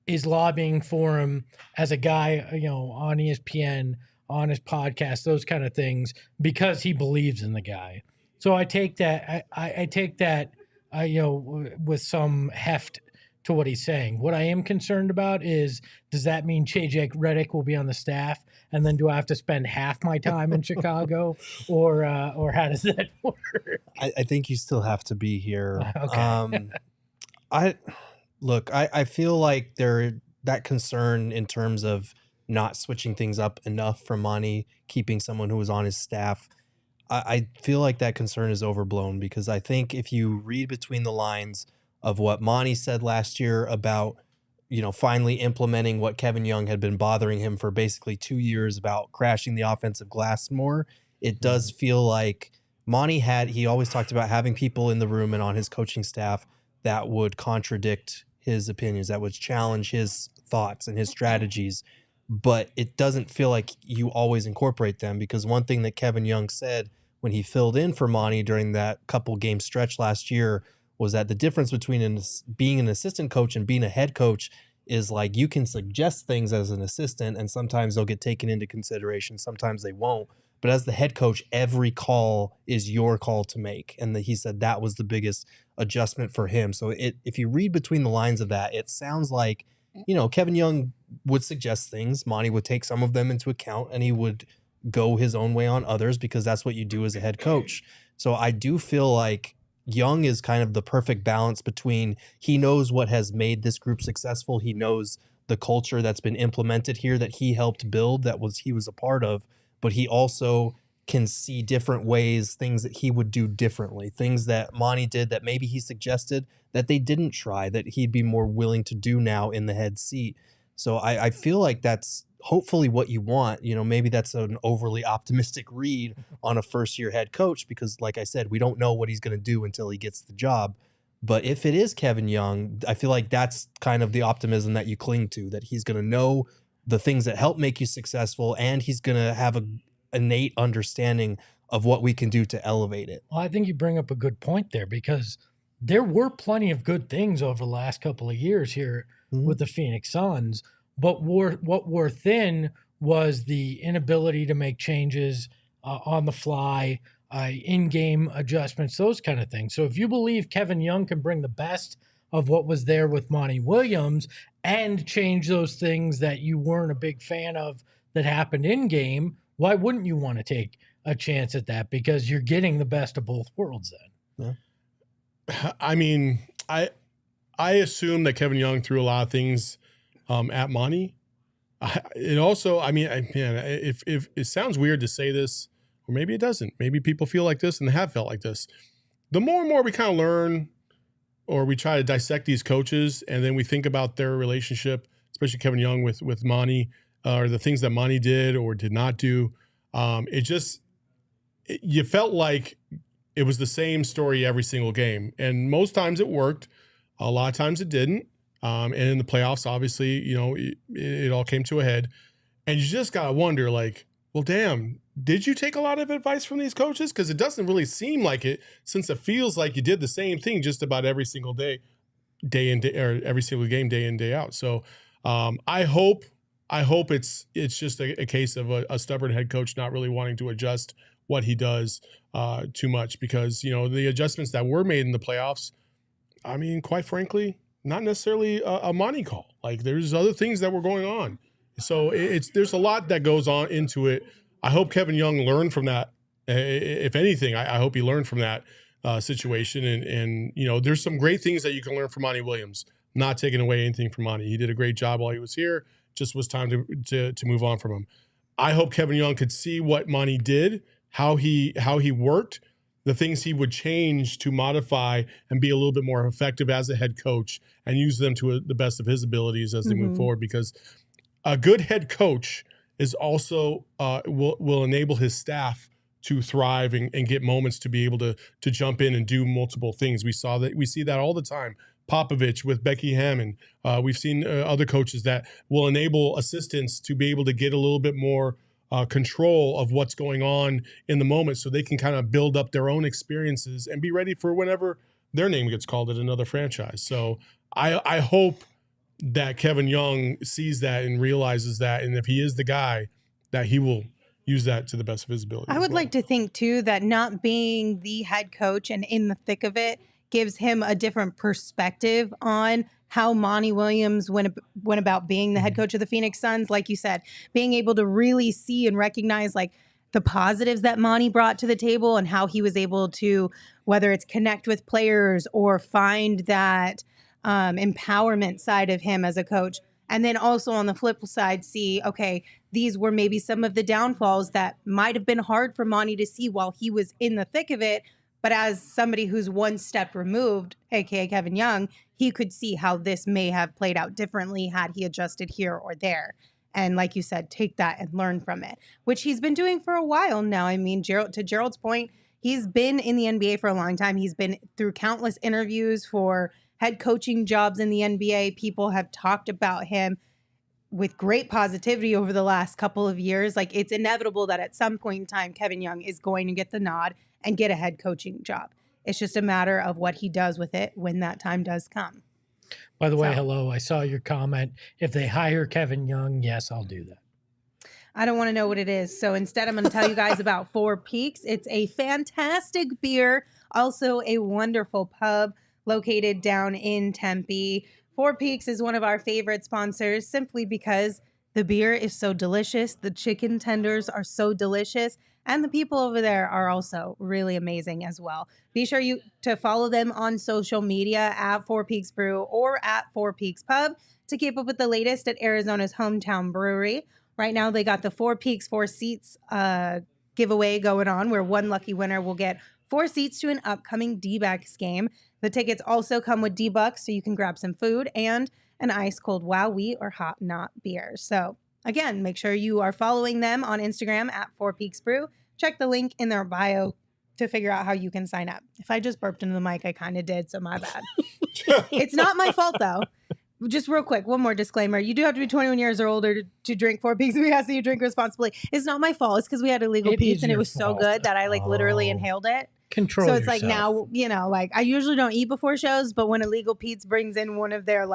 Speaker 1: is lobbying for him as a guy, on ESPN, on his podcast, those kind of things, because he believes in the guy. So I take that. I take that. With some heft to what he's saying. What I am concerned about is, does that mean JJ Redick will be on the staff, and then do I have to spend half my time in Chicago, or how does that work?
Speaker 4: I think you still have to be here.
Speaker 1: Okay.
Speaker 4: I feel like that concern in terms of not switching things up enough for Monty, keeping someone who was on his staff. I feel like that concern is overblown, because I think if you read between the lines of what Monty said last year about, finally implementing what Kevin Young had been bothering him for basically 2 years about crashing the offensive glass more, it does feel like Monty he always talked about having people in the room and on his coaching staff that would contradict his opinions, that would challenge his thoughts and his strategies. but it doesn't feel like you always incorporate them, because one thing that Kevin Young said when he filled in for Monty during that couple game stretch last year was that the difference between being an assistant coach and being a head coach is like you can suggest things as an assistant and sometimes they'll get taken into consideration, sometimes they won't. But as the head coach, every call is your call to make. And he said that was the biggest adjustment for him. So if you read between the lines of that, it sounds like, Kevin Young would suggest things. Monty would take some of them into account and he would go his own way on others because that's what you do as a head coach. So I do feel like Young is kind of the perfect balance between he knows what has made this group successful. He knows the culture that's been implemented here that he helped build, he was a part of, but he also can see different ways, things that he would do differently, things that Monty did that maybe he suggested that they didn't try, that he'd be more willing to do now in the head seat. So I feel like that's hopefully what you want. Maybe that's an overly optimistic read on a first-year head coach because, like I said, we don't know what he's going to do until he gets the job. But if it is Kevin Young, I feel like that's kind of the optimism that you cling to, that he's going to know the things that help make you successful, and he's going to have an innate understanding of what we can do to elevate it.
Speaker 1: Well, I think you bring up a good point there because there were plenty of good things over the last couple of years here with the Phoenix Suns, but what wore thin was the inability to make changes on the fly, in-game adjustments, those kind of things. So if you believe Kevin Young can bring the best of what was there with Monty Williams and change those things that you weren't a big fan of that happened in game, why wouldn't you want to take a chance at that? Because you're getting the best of both worlds then.
Speaker 3: Yeah. I mean, I assume that Kevin Young threw a lot of things at Monty. If it sounds weird to say this, or maybe it doesn't. Maybe people feel like this and they have felt like this. The more and more we kind of learn or we try to dissect these coaches and then we think about their relationship, especially Kevin Young with Monty, or the things that Monty did or did not do, you felt like it was the same story every single game. And most times it worked. A lot of times it didn't. And in the playoffs, obviously, it all came to a head. And you just got to wonder, like, well, damn, did you take a lot of advice from these coaches? Because it doesn't really seem like it, since it feels like you did the same thing just about every single day in, or every single game, day in, day out. So I hope it's just a case of a stubborn head coach not really wanting to adjust what he does too much, because, the adjustments that were made in the playoffs, I mean, quite frankly, not necessarily a Monty call. Like, there's other things that were going on. So there's a lot that goes on into it. I hope Kevin Young learned from that. If anything, I hope he learned from that situation. And there's some great things that you can learn from Monty Williams. Not taking away anything from Monty. He did a great job while he was here. Just was time to move on from him. I hope Kevin Young could see what Monty did, how he worked, the things he would change to modify and be a little bit more effective as a head coach, and use them to the best of his abilities as they move forward. Because a good head coach is also will enable his staff to thrive and get moments to be able to jump in and do multiple things. We see that all the time. Popovich with Becky Hammond. We've seen other coaches that will enable assistants to be able to get a little bit more control of what's going on in the moment, so they can kind of build up their own experiences and be ready for whenever their name gets called at another franchise. So I hope that Kevin Young sees that and realizes that, and if he is the guy, that he will use that to the best of his ability.
Speaker 2: I would like to think too that not being the head coach and in the thick of it gives him a different perspective on how Monty Williams went about being the head coach of the Phoenix Suns. Like you said, being able to really see and recognize like the positives that Monty brought to the table and how he was able to, whether it's connect with players or find that empowerment side of him as a coach. And then also on the flip side, see, okay, these were maybe some of the downfalls that might have been hard for Monty to see while he was in the thick of it. But as somebody who's one step removed, aka Kevin Young, he could see how this may have played out differently had he adjusted here or there. And like you said, take that and learn from it, which he's been doing for a while now. I mean, to Gerald's point, he's been in the NBA for a long time. He's been through countless interviews for head coaching jobs in the NBA. People have talked about him. with great positivity over the last couple of years. Like, it's inevitable that at some point in time, Kevin Young is going to get the nod and get a head coaching job. It's just a matter of what he does with it when that time does come.
Speaker 1: By the way, hello, I saw your comment. If they hire Kevin Young, yes, I'll do that.
Speaker 2: I don't want to know what it is. So instead, I'm going to tell you guys about Four Peaks. It's a fantastic beer, also a wonderful pub located down in Tempe. Four Peaks is one of our favorite sponsors simply because the beer is so delicious. The chicken tenders are so delicious. And the people over there are also really amazing as well. Be sure to follow them on social media at Four Peaks Brew or at Four Peaks Pub to keep up with the latest at Arizona's hometown brewery. Right now, they got the Four Peaks 4 seats giveaway going on, where one lucky winner will get 4 seats to an upcoming D-backs game. The tickets also come with D-Bucks, so you can grab some food and an ice-cold Wow Wheat or Hot Knot beer. So, again, make sure you are following them on Instagram at Four Peaks Brew. Check the link in their bio to figure out how you can sign up. If I just burped into the mic, I kind of did, so my bad. It's not my fault, though. Just real quick, one more disclaimer. You do have to be 21 years or older to drink Four Peaks. We ask that you drink responsibly. It's not my fault. It's because we had illegal Pete's and it was so good that I literally inhaled it.
Speaker 1: Control
Speaker 2: So it's
Speaker 1: yourself.
Speaker 2: like now, I usually don't eat before shows, but when Illegal Pete's brings in one of their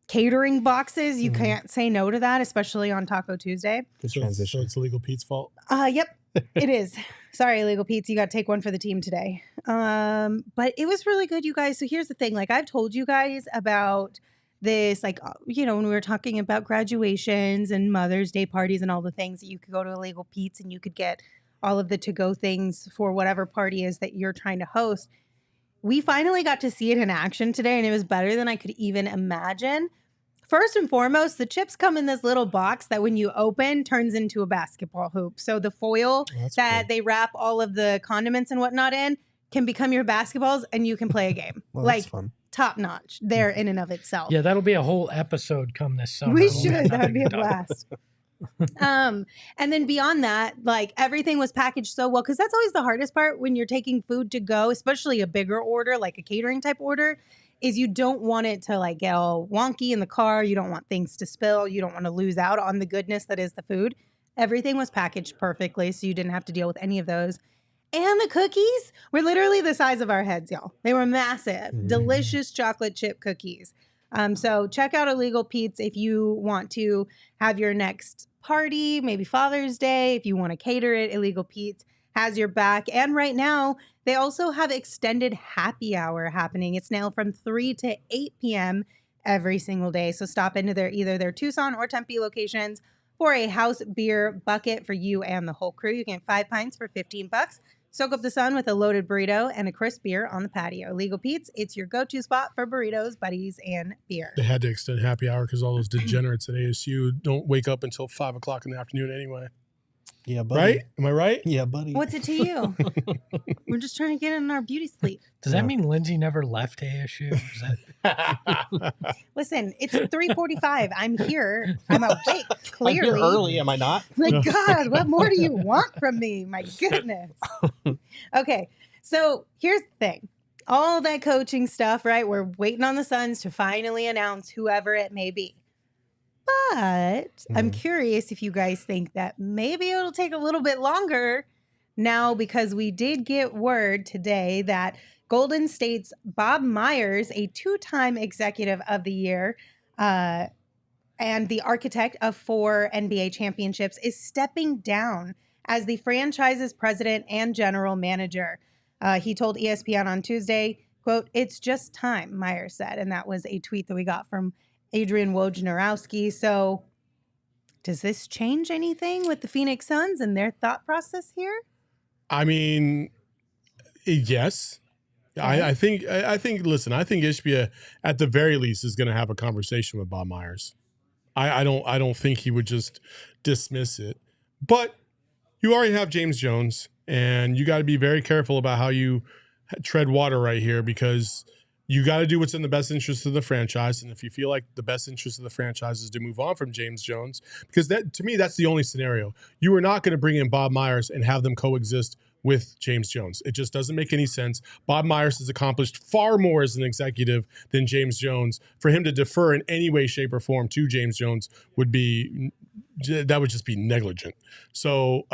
Speaker 2: catering boxes, you can't say no to that, especially on Taco Tuesday.
Speaker 3: So it's Illegal Pete's fault.
Speaker 2: Yep, it is. Sorry, Illegal Pete's. You got to take one for the team today. But it was really good, you guys. So here's the thing. I've told you guys about this, when we were talking about graduations and Mother's Day parties and all the things that you could go to Illegal Pete's and you could get all of the to-go things for whatever party is that you're trying to host. We finally got to see it in action today, and it was better than I could even imagine. First and foremost, the chips come in this little box that when you open turns into a basketball hoop. So the foil that they wrap all of the condiments and whatnot in can become your basketballs and you can play a game.
Speaker 4: Well, that's fun.
Speaker 2: Top notch there in and of itself.
Speaker 1: Yeah, that'll be a whole episode come this summer.
Speaker 2: We should. That would be a blast. And then beyond that, everything was packaged so well, because that's always the hardest part when you're taking food to go, especially a bigger order, like a catering type order, is you don't want it to get all wonky in the car. You don't want things to spill. You don't want to lose out on the goodness that is the food. Everything was packaged perfectly, so you didn't have to deal with any of those. And the cookies were literally the size of our heads, y'all. They were massive, delicious chocolate chip cookies. So check out Illegal Pete's if you want to have your next party, maybe Father's Day. If you want to cater it, Illegal Pete's has your back. And right now, they also have extended happy hour happening. It's now from 3 to 8 p.m. every single day. So stop into either their Tucson or Tempe locations for a house beer bucket for you and the whole crew. You can get 5 pints for $15. Soak up the sun with a loaded burrito and a crisp beer on the patio. Illegal Pete's, it's your go-to spot for burritos, buddies, and beer.
Speaker 3: They had to extend happy hour because all those degenerates at ASU don't wake up until 5 o'clock in the afternoon anyway.
Speaker 4: Yeah, buddy.
Speaker 3: Right? Am I right?
Speaker 4: Yeah, buddy.
Speaker 2: What's it to you? We're just trying to get in our beauty sleep.
Speaker 1: Does that mean Lindsay never left ASU? Is that...
Speaker 2: Listen, it's 3:45. I'm here. I'm awake, clearly.
Speaker 4: I'm here early, am I not?
Speaker 2: God, what more do you want from me? My goodness. Okay, so here's the thing. All that coaching stuff, right? We're waiting on the Suns to finally announce whoever it may be. But I'm curious if you guys think that maybe it'll take a little bit longer now, because we did get word today that Golden State's Bob Myers, a 2-time Executive of the Year and the architect of 4 NBA championships, is stepping down as the franchise's president and general manager. He told ESPN on Tuesday, quote, "It's just time," Myers said. And that was a tweet that we got from Adrian Wojnarowski. So does this change anything with the Phoenix Suns and their thought process here?
Speaker 3: I mean, yes. I think listen, I think Ishbia at the very least is going to have a conversation with Bob Myers. I don't think he would just dismiss it. But you already have James Jones, and you got to be very careful about how you tread water right here, because you got to do what's in the best interest of the franchise. And if you feel like the best interest of the franchise is to move on from James Jones, because that, to me, that's the only scenario. You are not going to bring in Bob Myers and have them coexist with James Jones. It just doesn't make any sense. Bob Myers has accomplished far more as an executive than James Jones. For him to defer in any way, shape, or form to James Jones would just be negligent. So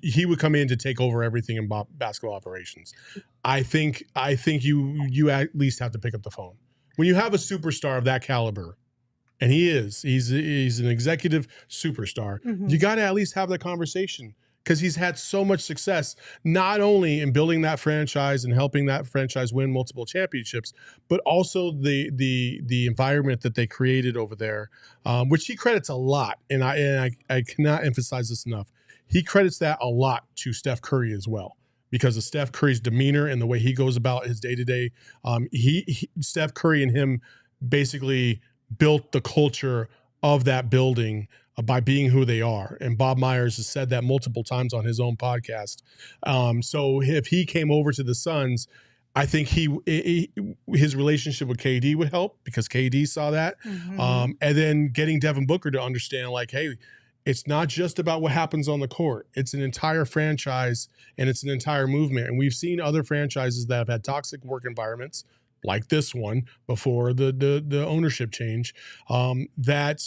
Speaker 3: he would come in to take over everything in basketball operations. I think you at least have to pick up the phone. When you have a superstar of that caliber, and he's an executive superstar, you got to at least have that conversation, because he's had so much success, not only in building that franchise and helping that franchise win multiple championships, but also the environment that they created over there, which he credits a lot. And I cannot emphasize this enough. He credits that a lot to Steph Curry as well, because of Steph Curry's demeanor and the way he goes about his day-to-day. Steph Curry and him basically built the culture of that building by being who they are. And Bob Myers has said that multiple times on his own podcast. So if he came over to the Suns, I think his relationship with KD would help, because KD saw that. And then getting Devin Booker to understand, like, hey, it's not just about what happens on the court. It's an entire franchise and it's an entire movement. And we've seen other franchises that have had toxic work environments, like this one before the ownership change, that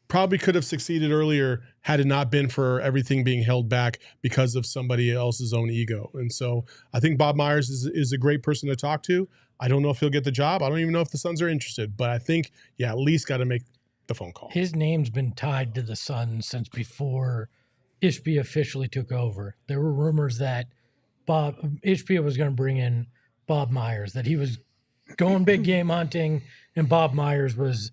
Speaker 3: probably could have succeeded earlier had it not been for everything being held back because of somebody else's own ego. And so I think Bob Myers is a great person to talk to. I don't know if he'll get the job. I don't even know if the Suns are interested, but I think, at least got to make the phone call.
Speaker 1: His name's been tied to the Suns since before Ishbia officially took over. There were rumors that Ishbia was going to bring in Bob Myers, that he was going big game hunting, and Bob Myers was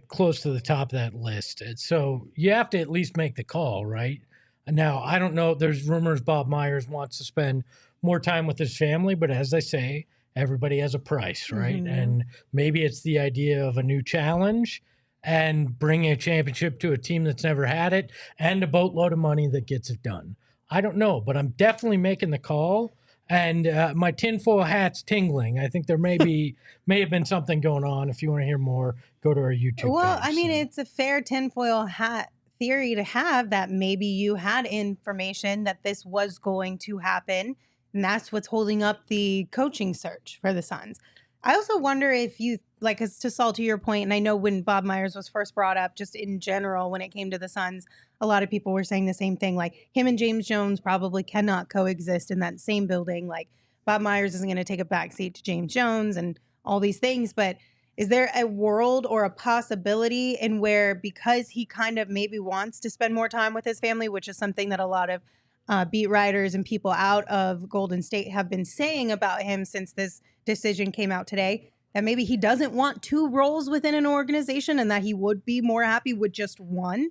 Speaker 1: close to the top of that list. And so you have to at least make the call, right? Now, I don't know. There's rumors Bob Myers wants to spend more time with his family, but as I say, everybody has a price, right? And maybe it's the idea of a new challenge and bringing a championship to a team that's never had it, and a boatload of money that gets it done. I don't know, but I'm definitely making the call. And my tinfoil hat's tingling. I think there may have been something going on. If you want to hear more, go to our YouTube
Speaker 2: Well,
Speaker 1: page.
Speaker 2: I mean, it's a fair tinfoil hat theory to have, that maybe you had information that this was going to happen, and that's what's holding up the coaching search for the Suns. I also wonder if you, like, to Saul, to your point, and I know when Bob Myers was first brought up, just in general, when it came to the Suns, a lot of people were saying the same thing. Like, him and James Jones probably cannot coexist in that same building. Like, Bob Myers isn't going to take a backseat to James Jones and all these things. But is there a world or a possibility in where, because he kind of maybe wants to spend more time with his family, which is something that a lot of beat writers and people out of Golden State have been saying about him since this decision came out today, that maybe he doesn't want two roles within an organization and that he would be more happy with just one?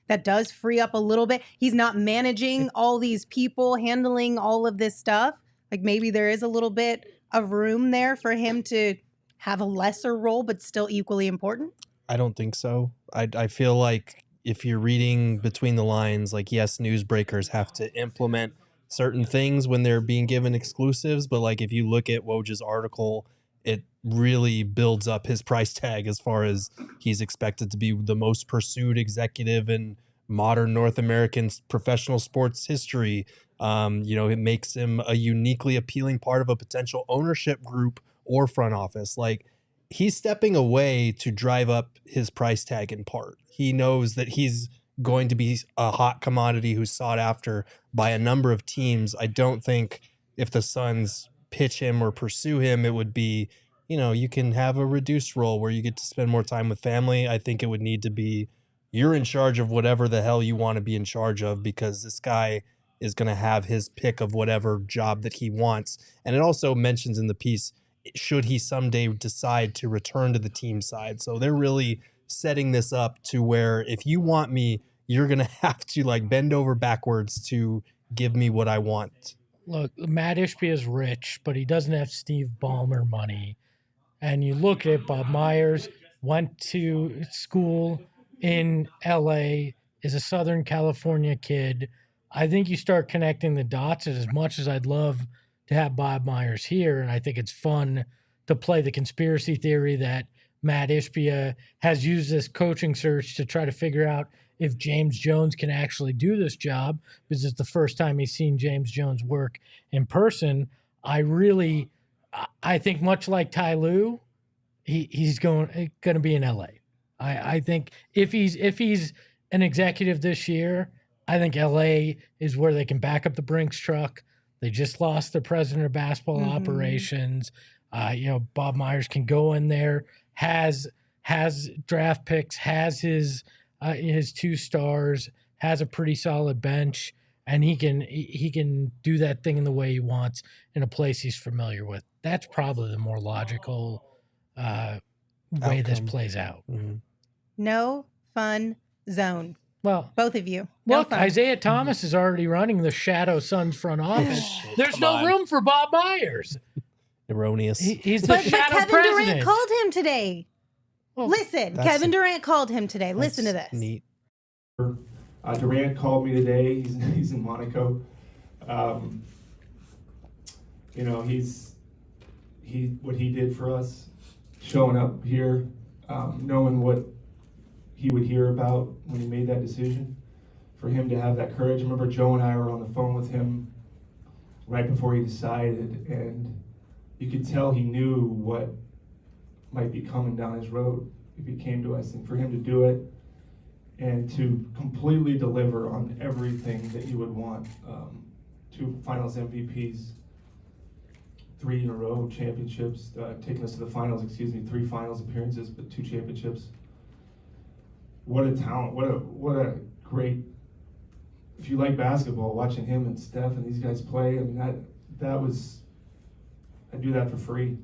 Speaker 2: That does free up a little bit. He's not managing all these people, handling all of this stuff. Like, maybe there is a little bit of room there for him to have a lesser role, but still equally important.
Speaker 4: I don't think so. I feel like if you're reading between the lines, like, yes, newsbreakers have to implement certain things when they're being given exclusives. But, like, if you look at Woj's article, it really builds up his price tag as far as he's expected to be the most pursued executive in modern North American professional sports history. It makes him a uniquely appealing part of a potential ownership group or front office. Like, he's stepping away to drive up his price tag in part. He knows that he's going to be a hot commodity who's sought after by a number of teams. I don't think if the Suns pitch him or pursue him, it would be, you can have a reduced role where you get to spend more time with family. I think it would need to be, you're in charge of whatever the hell you want to be in charge of, because this guy is going to have his pick of whatever job that he wants. And it also mentions in the piece, should he someday decide to return to the team side. So they're really setting this up to where if you want me, you're going to have to, like, bend over backwards to give me what I want.
Speaker 1: Look, Matt Ishbia is rich, but he doesn't have Steve Ballmer money. And you look at Bob Myers, went to school in L.A., is a Southern California kid. I think you start connecting the dots. As much as I'd love to have Bob Myers here, and I think it's fun to play the conspiracy theory that Matt Ishbia has used this coaching search to try to figure out if James Jones can actually do this job, because it's the first time he's seen James Jones work in person. I think much like Ty Lue, he's going to be in LA. I think if he's an executive this year, I think LA is where they can back up the Brinks truck. They just lost their president of basketball operations. Bob Myers can go in there, has draft picks, has his 2 stars, has a pretty solid bench, and he can do that thing in the way he wants in a place he's familiar with. That's probably the more logical way this plays out.
Speaker 4: Mm-hmm.
Speaker 2: No fun zone.
Speaker 1: Well,
Speaker 2: both of you. No
Speaker 1: look,
Speaker 2: fun.
Speaker 1: Isaiah Thomas is already running the Shadow Suns front office. There's no room for Bob Myers.
Speaker 4: Erroneous.
Speaker 1: He's the
Speaker 2: but
Speaker 1: shadow
Speaker 2: Kevin
Speaker 1: president.
Speaker 2: Durant called him today.
Speaker 1: Well,
Speaker 2: Listen, Kevin Durant called him today. Listen to this.
Speaker 4: Neat.
Speaker 10: Durant called me today. He's in Monaco. What he did for us, showing up here, knowing what he would hear about when he made that decision. For him to have that courage. I remember Joe and I were on the phone with him right before he decided, and you could tell he knew what might be coming down his road if he came to us. And for him to do it and to completely deliver on everything that you would want, 2 finals MVPs, 3 in a row championships, taking us to the finals, 3 finals appearances, but 2 championships. What a talent, what a great, if you like basketball, watching him and Steph and these guys play, I mean, that was, I do that for free.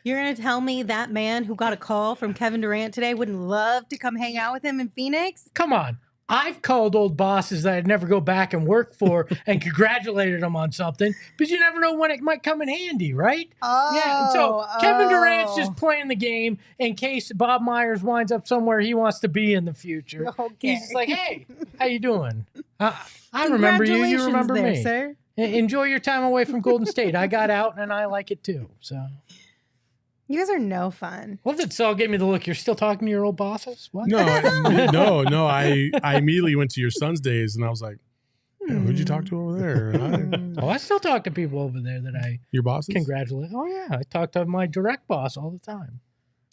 Speaker 2: You're going to tell me that man who got a call from Kevin Durant today wouldn't love to come hang out with him in Phoenix?
Speaker 1: Come on. I've called old bosses that I'd never go back and work for and congratulated them on something, because you never know when it might come in handy, right? So Kevin Durant's just playing the game in case Bob Myers winds up somewhere he wants to be in the future.
Speaker 2: Okay.
Speaker 1: He's just like, hey, how you doing? I remember you. You remember
Speaker 2: there,
Speaker 1: me.
Speaker 2: Sir.
Speaker 1: Enjoy your time away from Golden State. I got out and I like it too. So
Speaker 2: you guys are no fun.
Speaker 1: Well, that Saul gave me the look. You're still talking to your old bosses? What?
Speaker 3: No. I immediately went to your son's days, and I was like, who'd you talk to over there?
Speaker 1: I still talk to people over there that
Speaker 3: your bosses?
Speaker 1: Congratulate. Oh yeah, I talk to my direct boss all the time.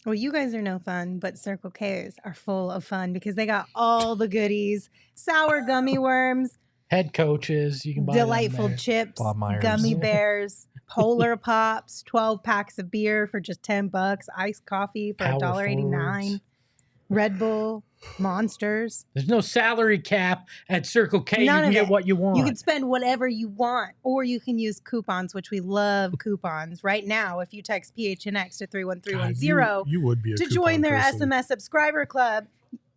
Speaker 2: Well, you guys are no fun, but Circle K's are full of fun because they got all the goodies: sour gummy worms,
Speaker 1: head coaches, you can buy
Speaker 2: delightful chips, gummy bears, Polar Pops, 12 packs of beer for just $10, iced coffee for $1.89, Red Bull, Monsters.
Speaker 1: There's no salary cap at Circle K.
Speaker 2: None
Speaker 1: you can get what you want.
Speaker 2: You can spend whatever you want, or you can use coupons, which we love coupons. Right now, if you text PHNX to 31310
Speaker 3: you would be a
Speaker 2: to join their SMS subscriber club,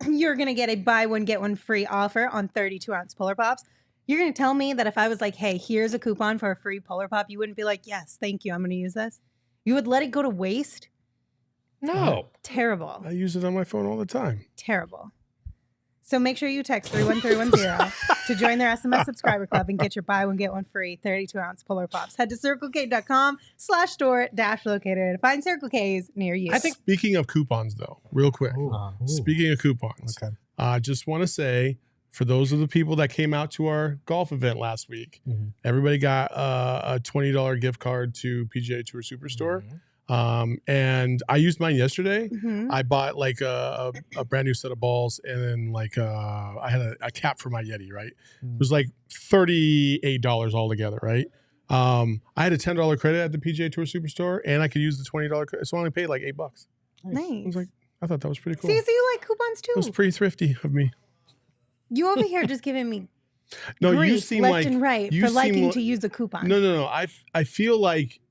Speaker 2: you're going to get a buy one, get one free offer on 32-ounce Polar Pops. You're going to tell me that if I was like, hey, here's a coupon for a free Polar Pop, you wouldn't be like, yes, thank you, I'm going to use this? You would let it go to waste?
Speaker 1: No.
Speaker 2: Terrible.
Speaker 3: I use it on my phone all the time.
Speaker 2: Terrible. So make sure you text 31310 to join their SMS subscriber club and get your buy one, get one free 32-ounce Polar Pops. Head to CircleK.com/store-locator to find Circle K's near you.
Speaker 3: I think, speaking of coupons, though, real quick. Speaking of coupons, I just want to say, for those of the people that came out to our golf event last week, everybody got a $20 gift card to PGA Tour Superstore. And I used mine yesterday. I bought like a brand new set of balls, and then like I had a cap for my Yeti, right? It was like $38 altogether, right? I had a $10 credit at the PGA Tour Superstore, and I could use the $20 credit. So I only paid like $8.
Speaker 2: Nice.
Speaker 3: I thought that was pretty cool.
Speaker 2: See, so you like coupons too?
Speaker 3: It was pretty thrifty of me.
Speaker 2: You over here just giving me
Speaker 3: no,
Speaker 2: grief
Speaker 3: you seem
Speaker 2: left
Speaker 3: like,
Speaker 2: and right for liking to use a coupon.
Speaker 3: No. I feel like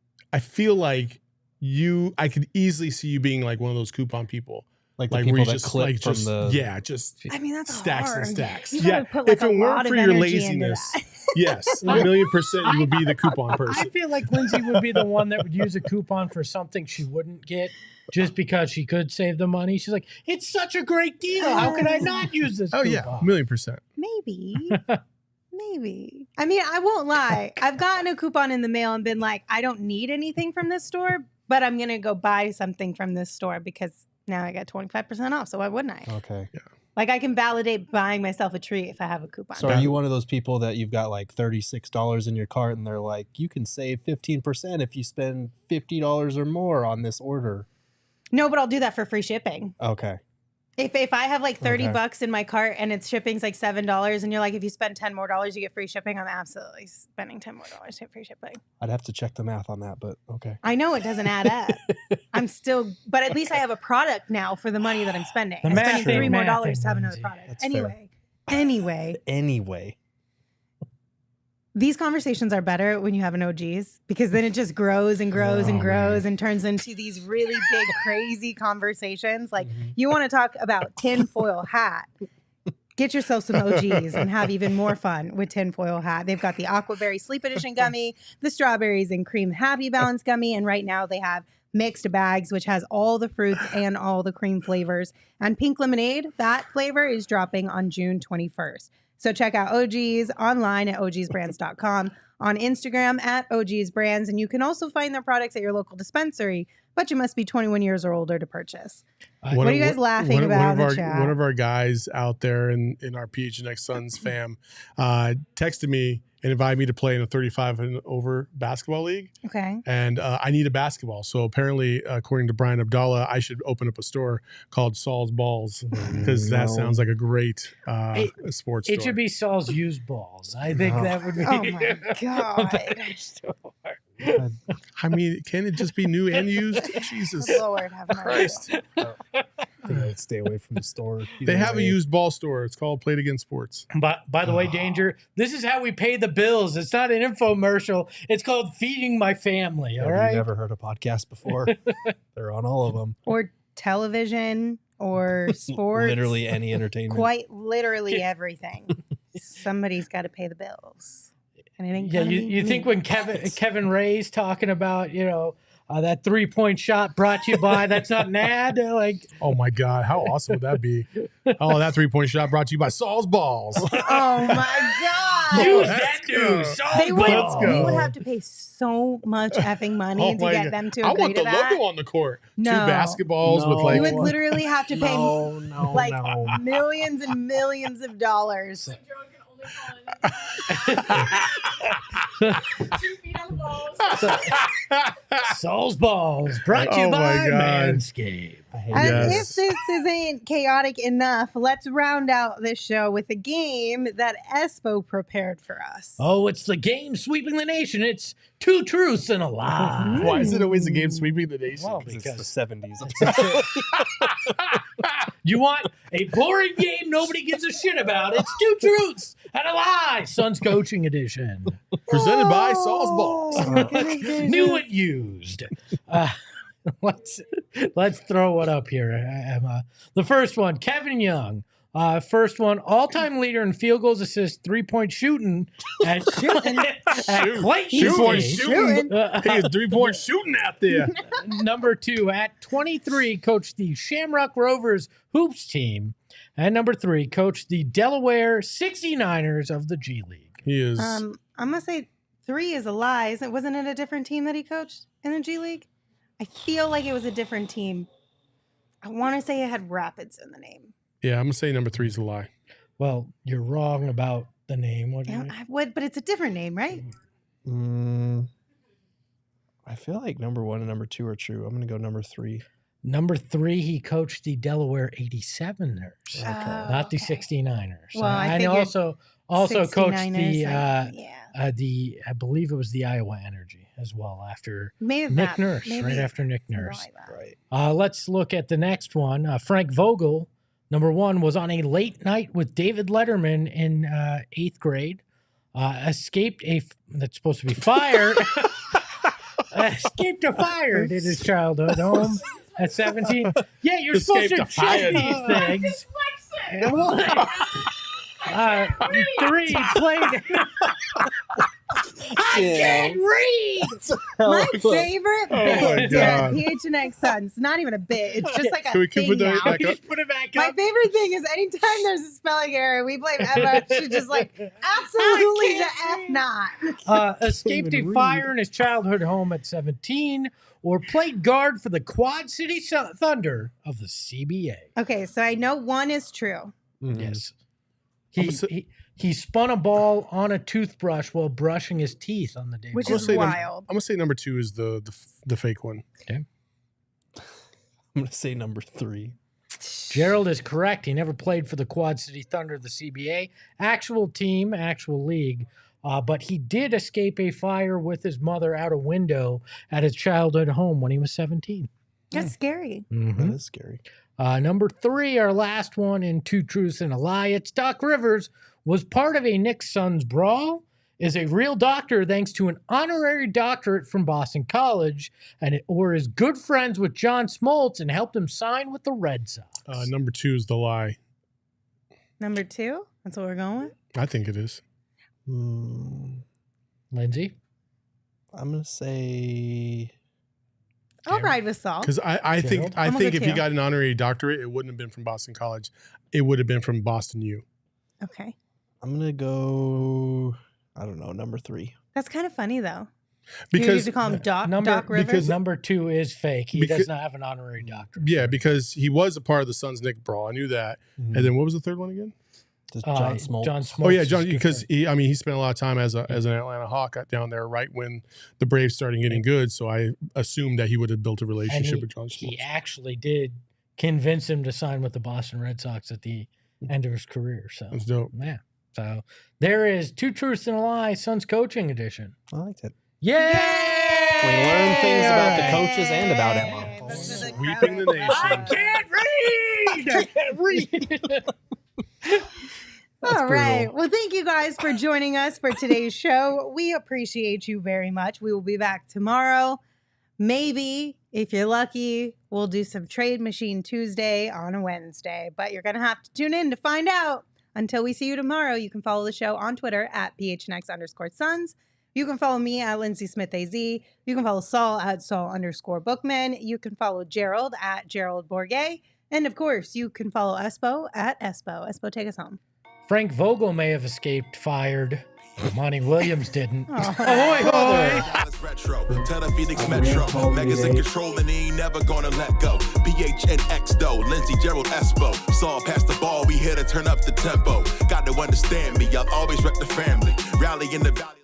Speaker 3: you. I could easily see you being like one of those coupon people,
Speaker 4: like the people that clip
Speaker 3: like
Speaker 4: from
Speaker 3: just,
Speaker 4: the.
Speaker 3: Yeah, just.
Speaker 2: I mean, that's
Speaker 3: stacks
Speaker 2: hard.
Speaker 3: and stacks.
Speaker 2: You
Speaker 3: Yeah,
Speaker 2: put, like,
Speaker 3: if it weren't for your laziness, yes, 1,000,000% you would be the coupon person.
Speaker 1: I feel like Lindsay would be the one that would use a coupon for something she wouldn't get just because she could save the money. She's like, it's such a great deal. How could I not use this coupon?
Speaker 3: Yeah, 1,000,000%.
Speaker 2: Maybe. I mean, I won't lie. I've gotten a coupon in the mail and been like, I don't need anything from this store, but I'm going to go buy something from this store because Now I got 25% off. So why wouldn't I?
Speaker 4: Okay.
Speaker 2: Like I can validate buying myself a treat if I have a coupon.
Speaker 4: So are you one of those people that you've got like $36 in your cart and they're like, you can save 15% if you spend $50 or more on this order?
Speaker 2: No, but I'll do that for free shipping.
Speaker 4: Okay.
Speaker 2: If I have like 30
Speaker 4: Okay.
Speaker 2: bucks in my cart and it's shipping's like $7 and you're like, if you spend $10 more, you get free shipping, I'm absolutely spending $10 more to get free shipping.
Speaker 4: I'd have to check the math on that, but okay.
Speaker 2: I know it doesn't add up. But at least I have a product now for the money that I'm spending.
Speaker 1: The
Speaker 2: I'm
Speaker 1: math
Speaker 2: spending
Speaker 1: ain't
Speaker 2: $3 more
Speaker 1: mathing,
Speaker 2: to have another
Speaker 1: Lindsay.
Speaker 2: product.
Speaker 4: That's
Speaker 2: Anyway, these conversations are better when you have an OGs because then it just grows and grows and grows and turns into these really big, crazy conversations. Like you want to talk about tinfoil hat. Get yourself some OGs and have even more fun with tinfoil hat. They've got the Aquaberry Sleep Edition gummy, the Strawberries and Cream Happy Balance gummy, and right now they have mixed bags, which has all the fruits and all the cream flavors. And Pink Lemonade, that flavor is dropping on June 21st. So check out OGs online at ogsbrands.com, on Instagram at ogsbrands, and you can also find their products at your local dispensary, but you must be 21 years or older to purchase. What are you guys laughing about in the chat?
Speaker 3: One of our guys out there in our PHNX Suns fam texted me and invited me to play in a 35 and over basketball league.
Speaker 2: Okay.
Speaker 3: And I need a basketball. So apparently, according to Brian Abdallah, I should open up a store called Saul's Balls because that sounds like a great sports store.
Speaker 1: It should be Saul's used balls. I think that would be.
Speaker 2: Oh my God.
Speaker 3: I mean, can it just be new and used? Jesus
Speaker 2: Lord have mercy.
Speaker 3: Christ.
Speaker 4: I think I'd stay away from the store.
Speaker 3: They have a used ball store. It's called Play It Again Sports.
Speaker 1: But by the way, Danger, this is how we pay the bills. It's not an infomercial. It's called Feeding My Family. All
Speaker 4: Have
Speaker 1: right.
Speaker 4: you never heard a podcast before? They're on all of them.
Speaker 2: Or television or sports.
Speaker 4: Literally any entertainment.
Speaker 2: Quite literally everything. Somebody's got to pay the bills. And it ain't
Speaker 1: Yeah,
Speaker 2: gonna be
Speaker 1: you
Speaker 2: me.
Speaker 1: think when Kevin Ray's talking about, that 3-point shot brought to you by, that's not an ad? Like,
Speaker 3: Oh my God, how awesome would that be? Oh, that 3-point shot brought to you by Saul's Balls.
Speaker 2: Oh my God.
Speaker 1: use
Speaker 3: let's
Speaker 1: that
Speaker 3: go.
Speaker 1: dude. Saul's
Speaker 2: They would,
Speaker 3: Let's
Speaker 1: balls.
Speaker 3: go.
Speaker 2: we would have to pay so much effing money to
Speaker 3: my
Speaker 2: get
Speaker 3: God.
Speaker 2: them to
Speaker 3: I
Speaker 2: agree
Speaker 3: want
Speaker 2: to
Speaker 3: the
Speaker 2: that.
Speaker 3: logo on the court.
Speaker 2: No.
Speaker 3: 2 basketballs with like
Speaker 2: You would literally have to pay
Speaker 4: No,
Speaker 2: like
Speaker 4: no.
Speaker 2: millions and millions of dollars.
Speaker 1: Saul's balls brought to you
Speaker 3: Oh my
Speaker 1: by
Speaker 3: God.
Speaker 1: Manscaped.
Speaker 4: I hate
Speaker 2: As
Speaker 3: Yes.
Speaker 2: if this isn't chaotic enough, let's round out this show with a game that Espo prepared for us.
Speaker 1: Oh, it's the game sweeping the nation. It's 2 truths and a lie.
Speaker 3: Why is it always a game sweeping the nation?
Speaker 1: Well,
Speaker 4: It's the
Speaker 1: because
Speaker 4: 70s.
Speaker 1: you want a boring game nobody gives a shit about. It's 2 truths and a lie. Suns coaching edition.
Speaker 3: Presented by Saul's Balls.
Speaker 1: New and used. Let's throw one up here, Emma. The first one, Kevin Young. First one, all-time leader in field goals, assists, 3-point shooting at Clayton
Speaker 3: Two-point
Speaker 1: State.
Speaker 3: shooting. He is 3-point shooting out there.
Speaker 1: Number 2, at 23, coached the Shamrock Rovers hoops team. And number 3, coached the Delaware 69ers of the G League.
Speaker 3: He is.
Speaker 2: I'm gonna say 3 is a lie. Wasn't it a different team that he coached in the G League? I feel like it was a different team. I want to say it had Rapids in the name.
Speaker 3: Yeah, I'm gonna say number 3 is a lie.
Speaker 1: Well, you're wrong about the name. What do you
Speaker 2: Yeah,
Speaker 1: mean?
Speaker 2: I would, but it's a different name, right?
Speaker 4: I feel like number 1 and number 2 are true. I'm going to go number 3.
Speaker 1: Number 3, he coached the Delaware 87ers, not the 69ers.
Speaker 2: Well, I
Speaker 1: and
Speaker 2: figured
Speaker 1: also coached
Speaker 2: 69ers,
Speaker 1: the I believe it was the Iowa Energy as well after
Speaker 2: Maybe
Speaker 1: Nick
Speaker 2: that.
Speaker 1: Nurse,
Speaker 2: Maybe
Speaker 1: right after Nick
Speaker 2: something
Speaker 1: Nurse.
Speaker 2: like that.
Speaker 4: Right.
Speaker 1: Let's look at the next one. Frank Vogel, number 1, was on a late night with David Letterman in 8th grade. Escaped that's supposed to be fire. Escaped a fire in his childhood home at 17. Yeah, you're supposed to
Speaker 3: Escaped a fire.
Speaker 1: check these things. 3, I can't read.
Speaker 2: My favorite
Speaker 3: my
Speaker 2: bit here at
Speaker 3: God.
Speaker 2: PHNX Suns, not even a bit. It's just like a
Speaker 3: Can we
Speaker 2: thing
Speaker 3: put that
Speaker 2: now.
Speaker 3: back up?
Speaker 1: Just put it back
Speaker 2: My
Speaker 1: up.
Speaker 2: favorite thing is anytime there's a spelling error, we blame Emma. She's just like, absolutely the F not.
Speaker 1: Escaped a fire in his childhood home at 17, or played guard for the Quad City Thunder of the CBA.
Speaker 2: Okay, so I know one is true.
Speaker 1: Yes.
Speaker 3: I'm
Speaker 1: He spun a ball on a toothbrush while brushing his teeth on the day.
Speaker 2: Which
Speaker 1: before.
Speaker 2: is
Speaker 3: I'm
Speaker 2: wild.
Speaker 3: gonna say number 2 is the fake one.
Speaker 1: Okay.
Speaker 4: I'm gonna say number 3.
Speaker 1: Gerald is correct. He never played for the Quad City Thunder of the CBA. Actual team, actual league. But he did escape a fire with his mother out a window at his childhood home when he was 17.
Speaker 2: That's scary.
Speaker 4: That is scary.
Speaker 1: Number 3, our last one in Two Truths and a Lie. It's Doc Rivers was part of a Knicks Suns brawl, is a real doctor thanks to an honorary doctorate from Boston College, or is good friends with John Smoltz and helped him sign with the Red Sox.
Speaker 3: Number 2 is the lie.
Speaker 2: Number 2? That's what we're going with?
Speaker 3: I think it is.
Speaker 1: Lindsay?
Speaker 4: I'm gonna say
Speaker 2: I'll ride with Saul.
Speaker 3: Because I think
Speaker 2: I'm gonna
Speaker 3: if
Speaker 2: go
Speaker 3: he
Speaker 2: too.
Speaker 3: got an honorary doctorate, it wouldn't have been from Boston College. It would have been from Boston U.
Speaker 2: Okay.
Speaker 4: I'm gonna go. I don't know. Number 3.
Speaker 2: That's kind of funny, though.
Speaker 3: Because
Speaker 2: you used to call him Doc Rivers?
Speaker 3: because-
Speaker 1: Number 2 is fake. He
Speaker 3: Because-
Speaker 1: does not have an honorary doctorate.
Speaker 3: yeah, because he was a part of the Suns Nick brawl. I knew that. And then what was the third one again?
Speaker 4: John Smoltz.
Speaker 1: John Smoltz.
Speaker 3: Oh yeah,
Speaker 1: is
Speaker 3: John.
Speaker 1: good
Speaker 3: Because
Speaker 1: friend.
Speaker 3: he spent a lot of time as an Atlanta Hawk down there right when the Braves started getting good. So I assumed that he would have built a
Speaker 1: And
Speaker 3: relationship with John Smoltz.
Speaker 1: he actually did convince him to sign with the Boston Red Sox at the end of his career. So
Speaker 3: That's dope.
Speaker 1: yeah. So there is Two Truths and a Lie, Suns Coaching Edition.
Speaker 4: I liked it.
Speaker 1: Yay!
Speaker 4: We learned things about the coaches and about Emma.
Speaker 3: Sweeping the nation.
Speaker 1: I can't read.
Speaker 2: All right. Well, thank you guys for joining us for today's show. We appreciate you very much. We will be back tomorrow. Maybe, if you're lucky, we'll do some Trade Machine Tuesday on a Wednesday. But you're going to have to tune in to find out. Until we see you tomorrow, you can follow the show on Twitter at PHNX_Suns. You can follow me at Lindsay Smith AZ. You can follow Saul at Saul_Bookman. You can follow Gerald at Gerald Bourget. And of course, you can follow Espo at Espo. Espo, take us home.
Speaker 1: Frank Vogel may have escaped fired. Monty Williams didn't.
Speaker 2: Ahoy,
Speaker 1: hoy.
Speaker 11: Retro, tell the Phoenix Metro. Megas in control and he ain't never gonna let go. PHNX though, Lindsey, Gerald, Espo. Saw past the ball, we here to turn up the tempo. Got to understand me, I'll always rep the family. Rally in the valley.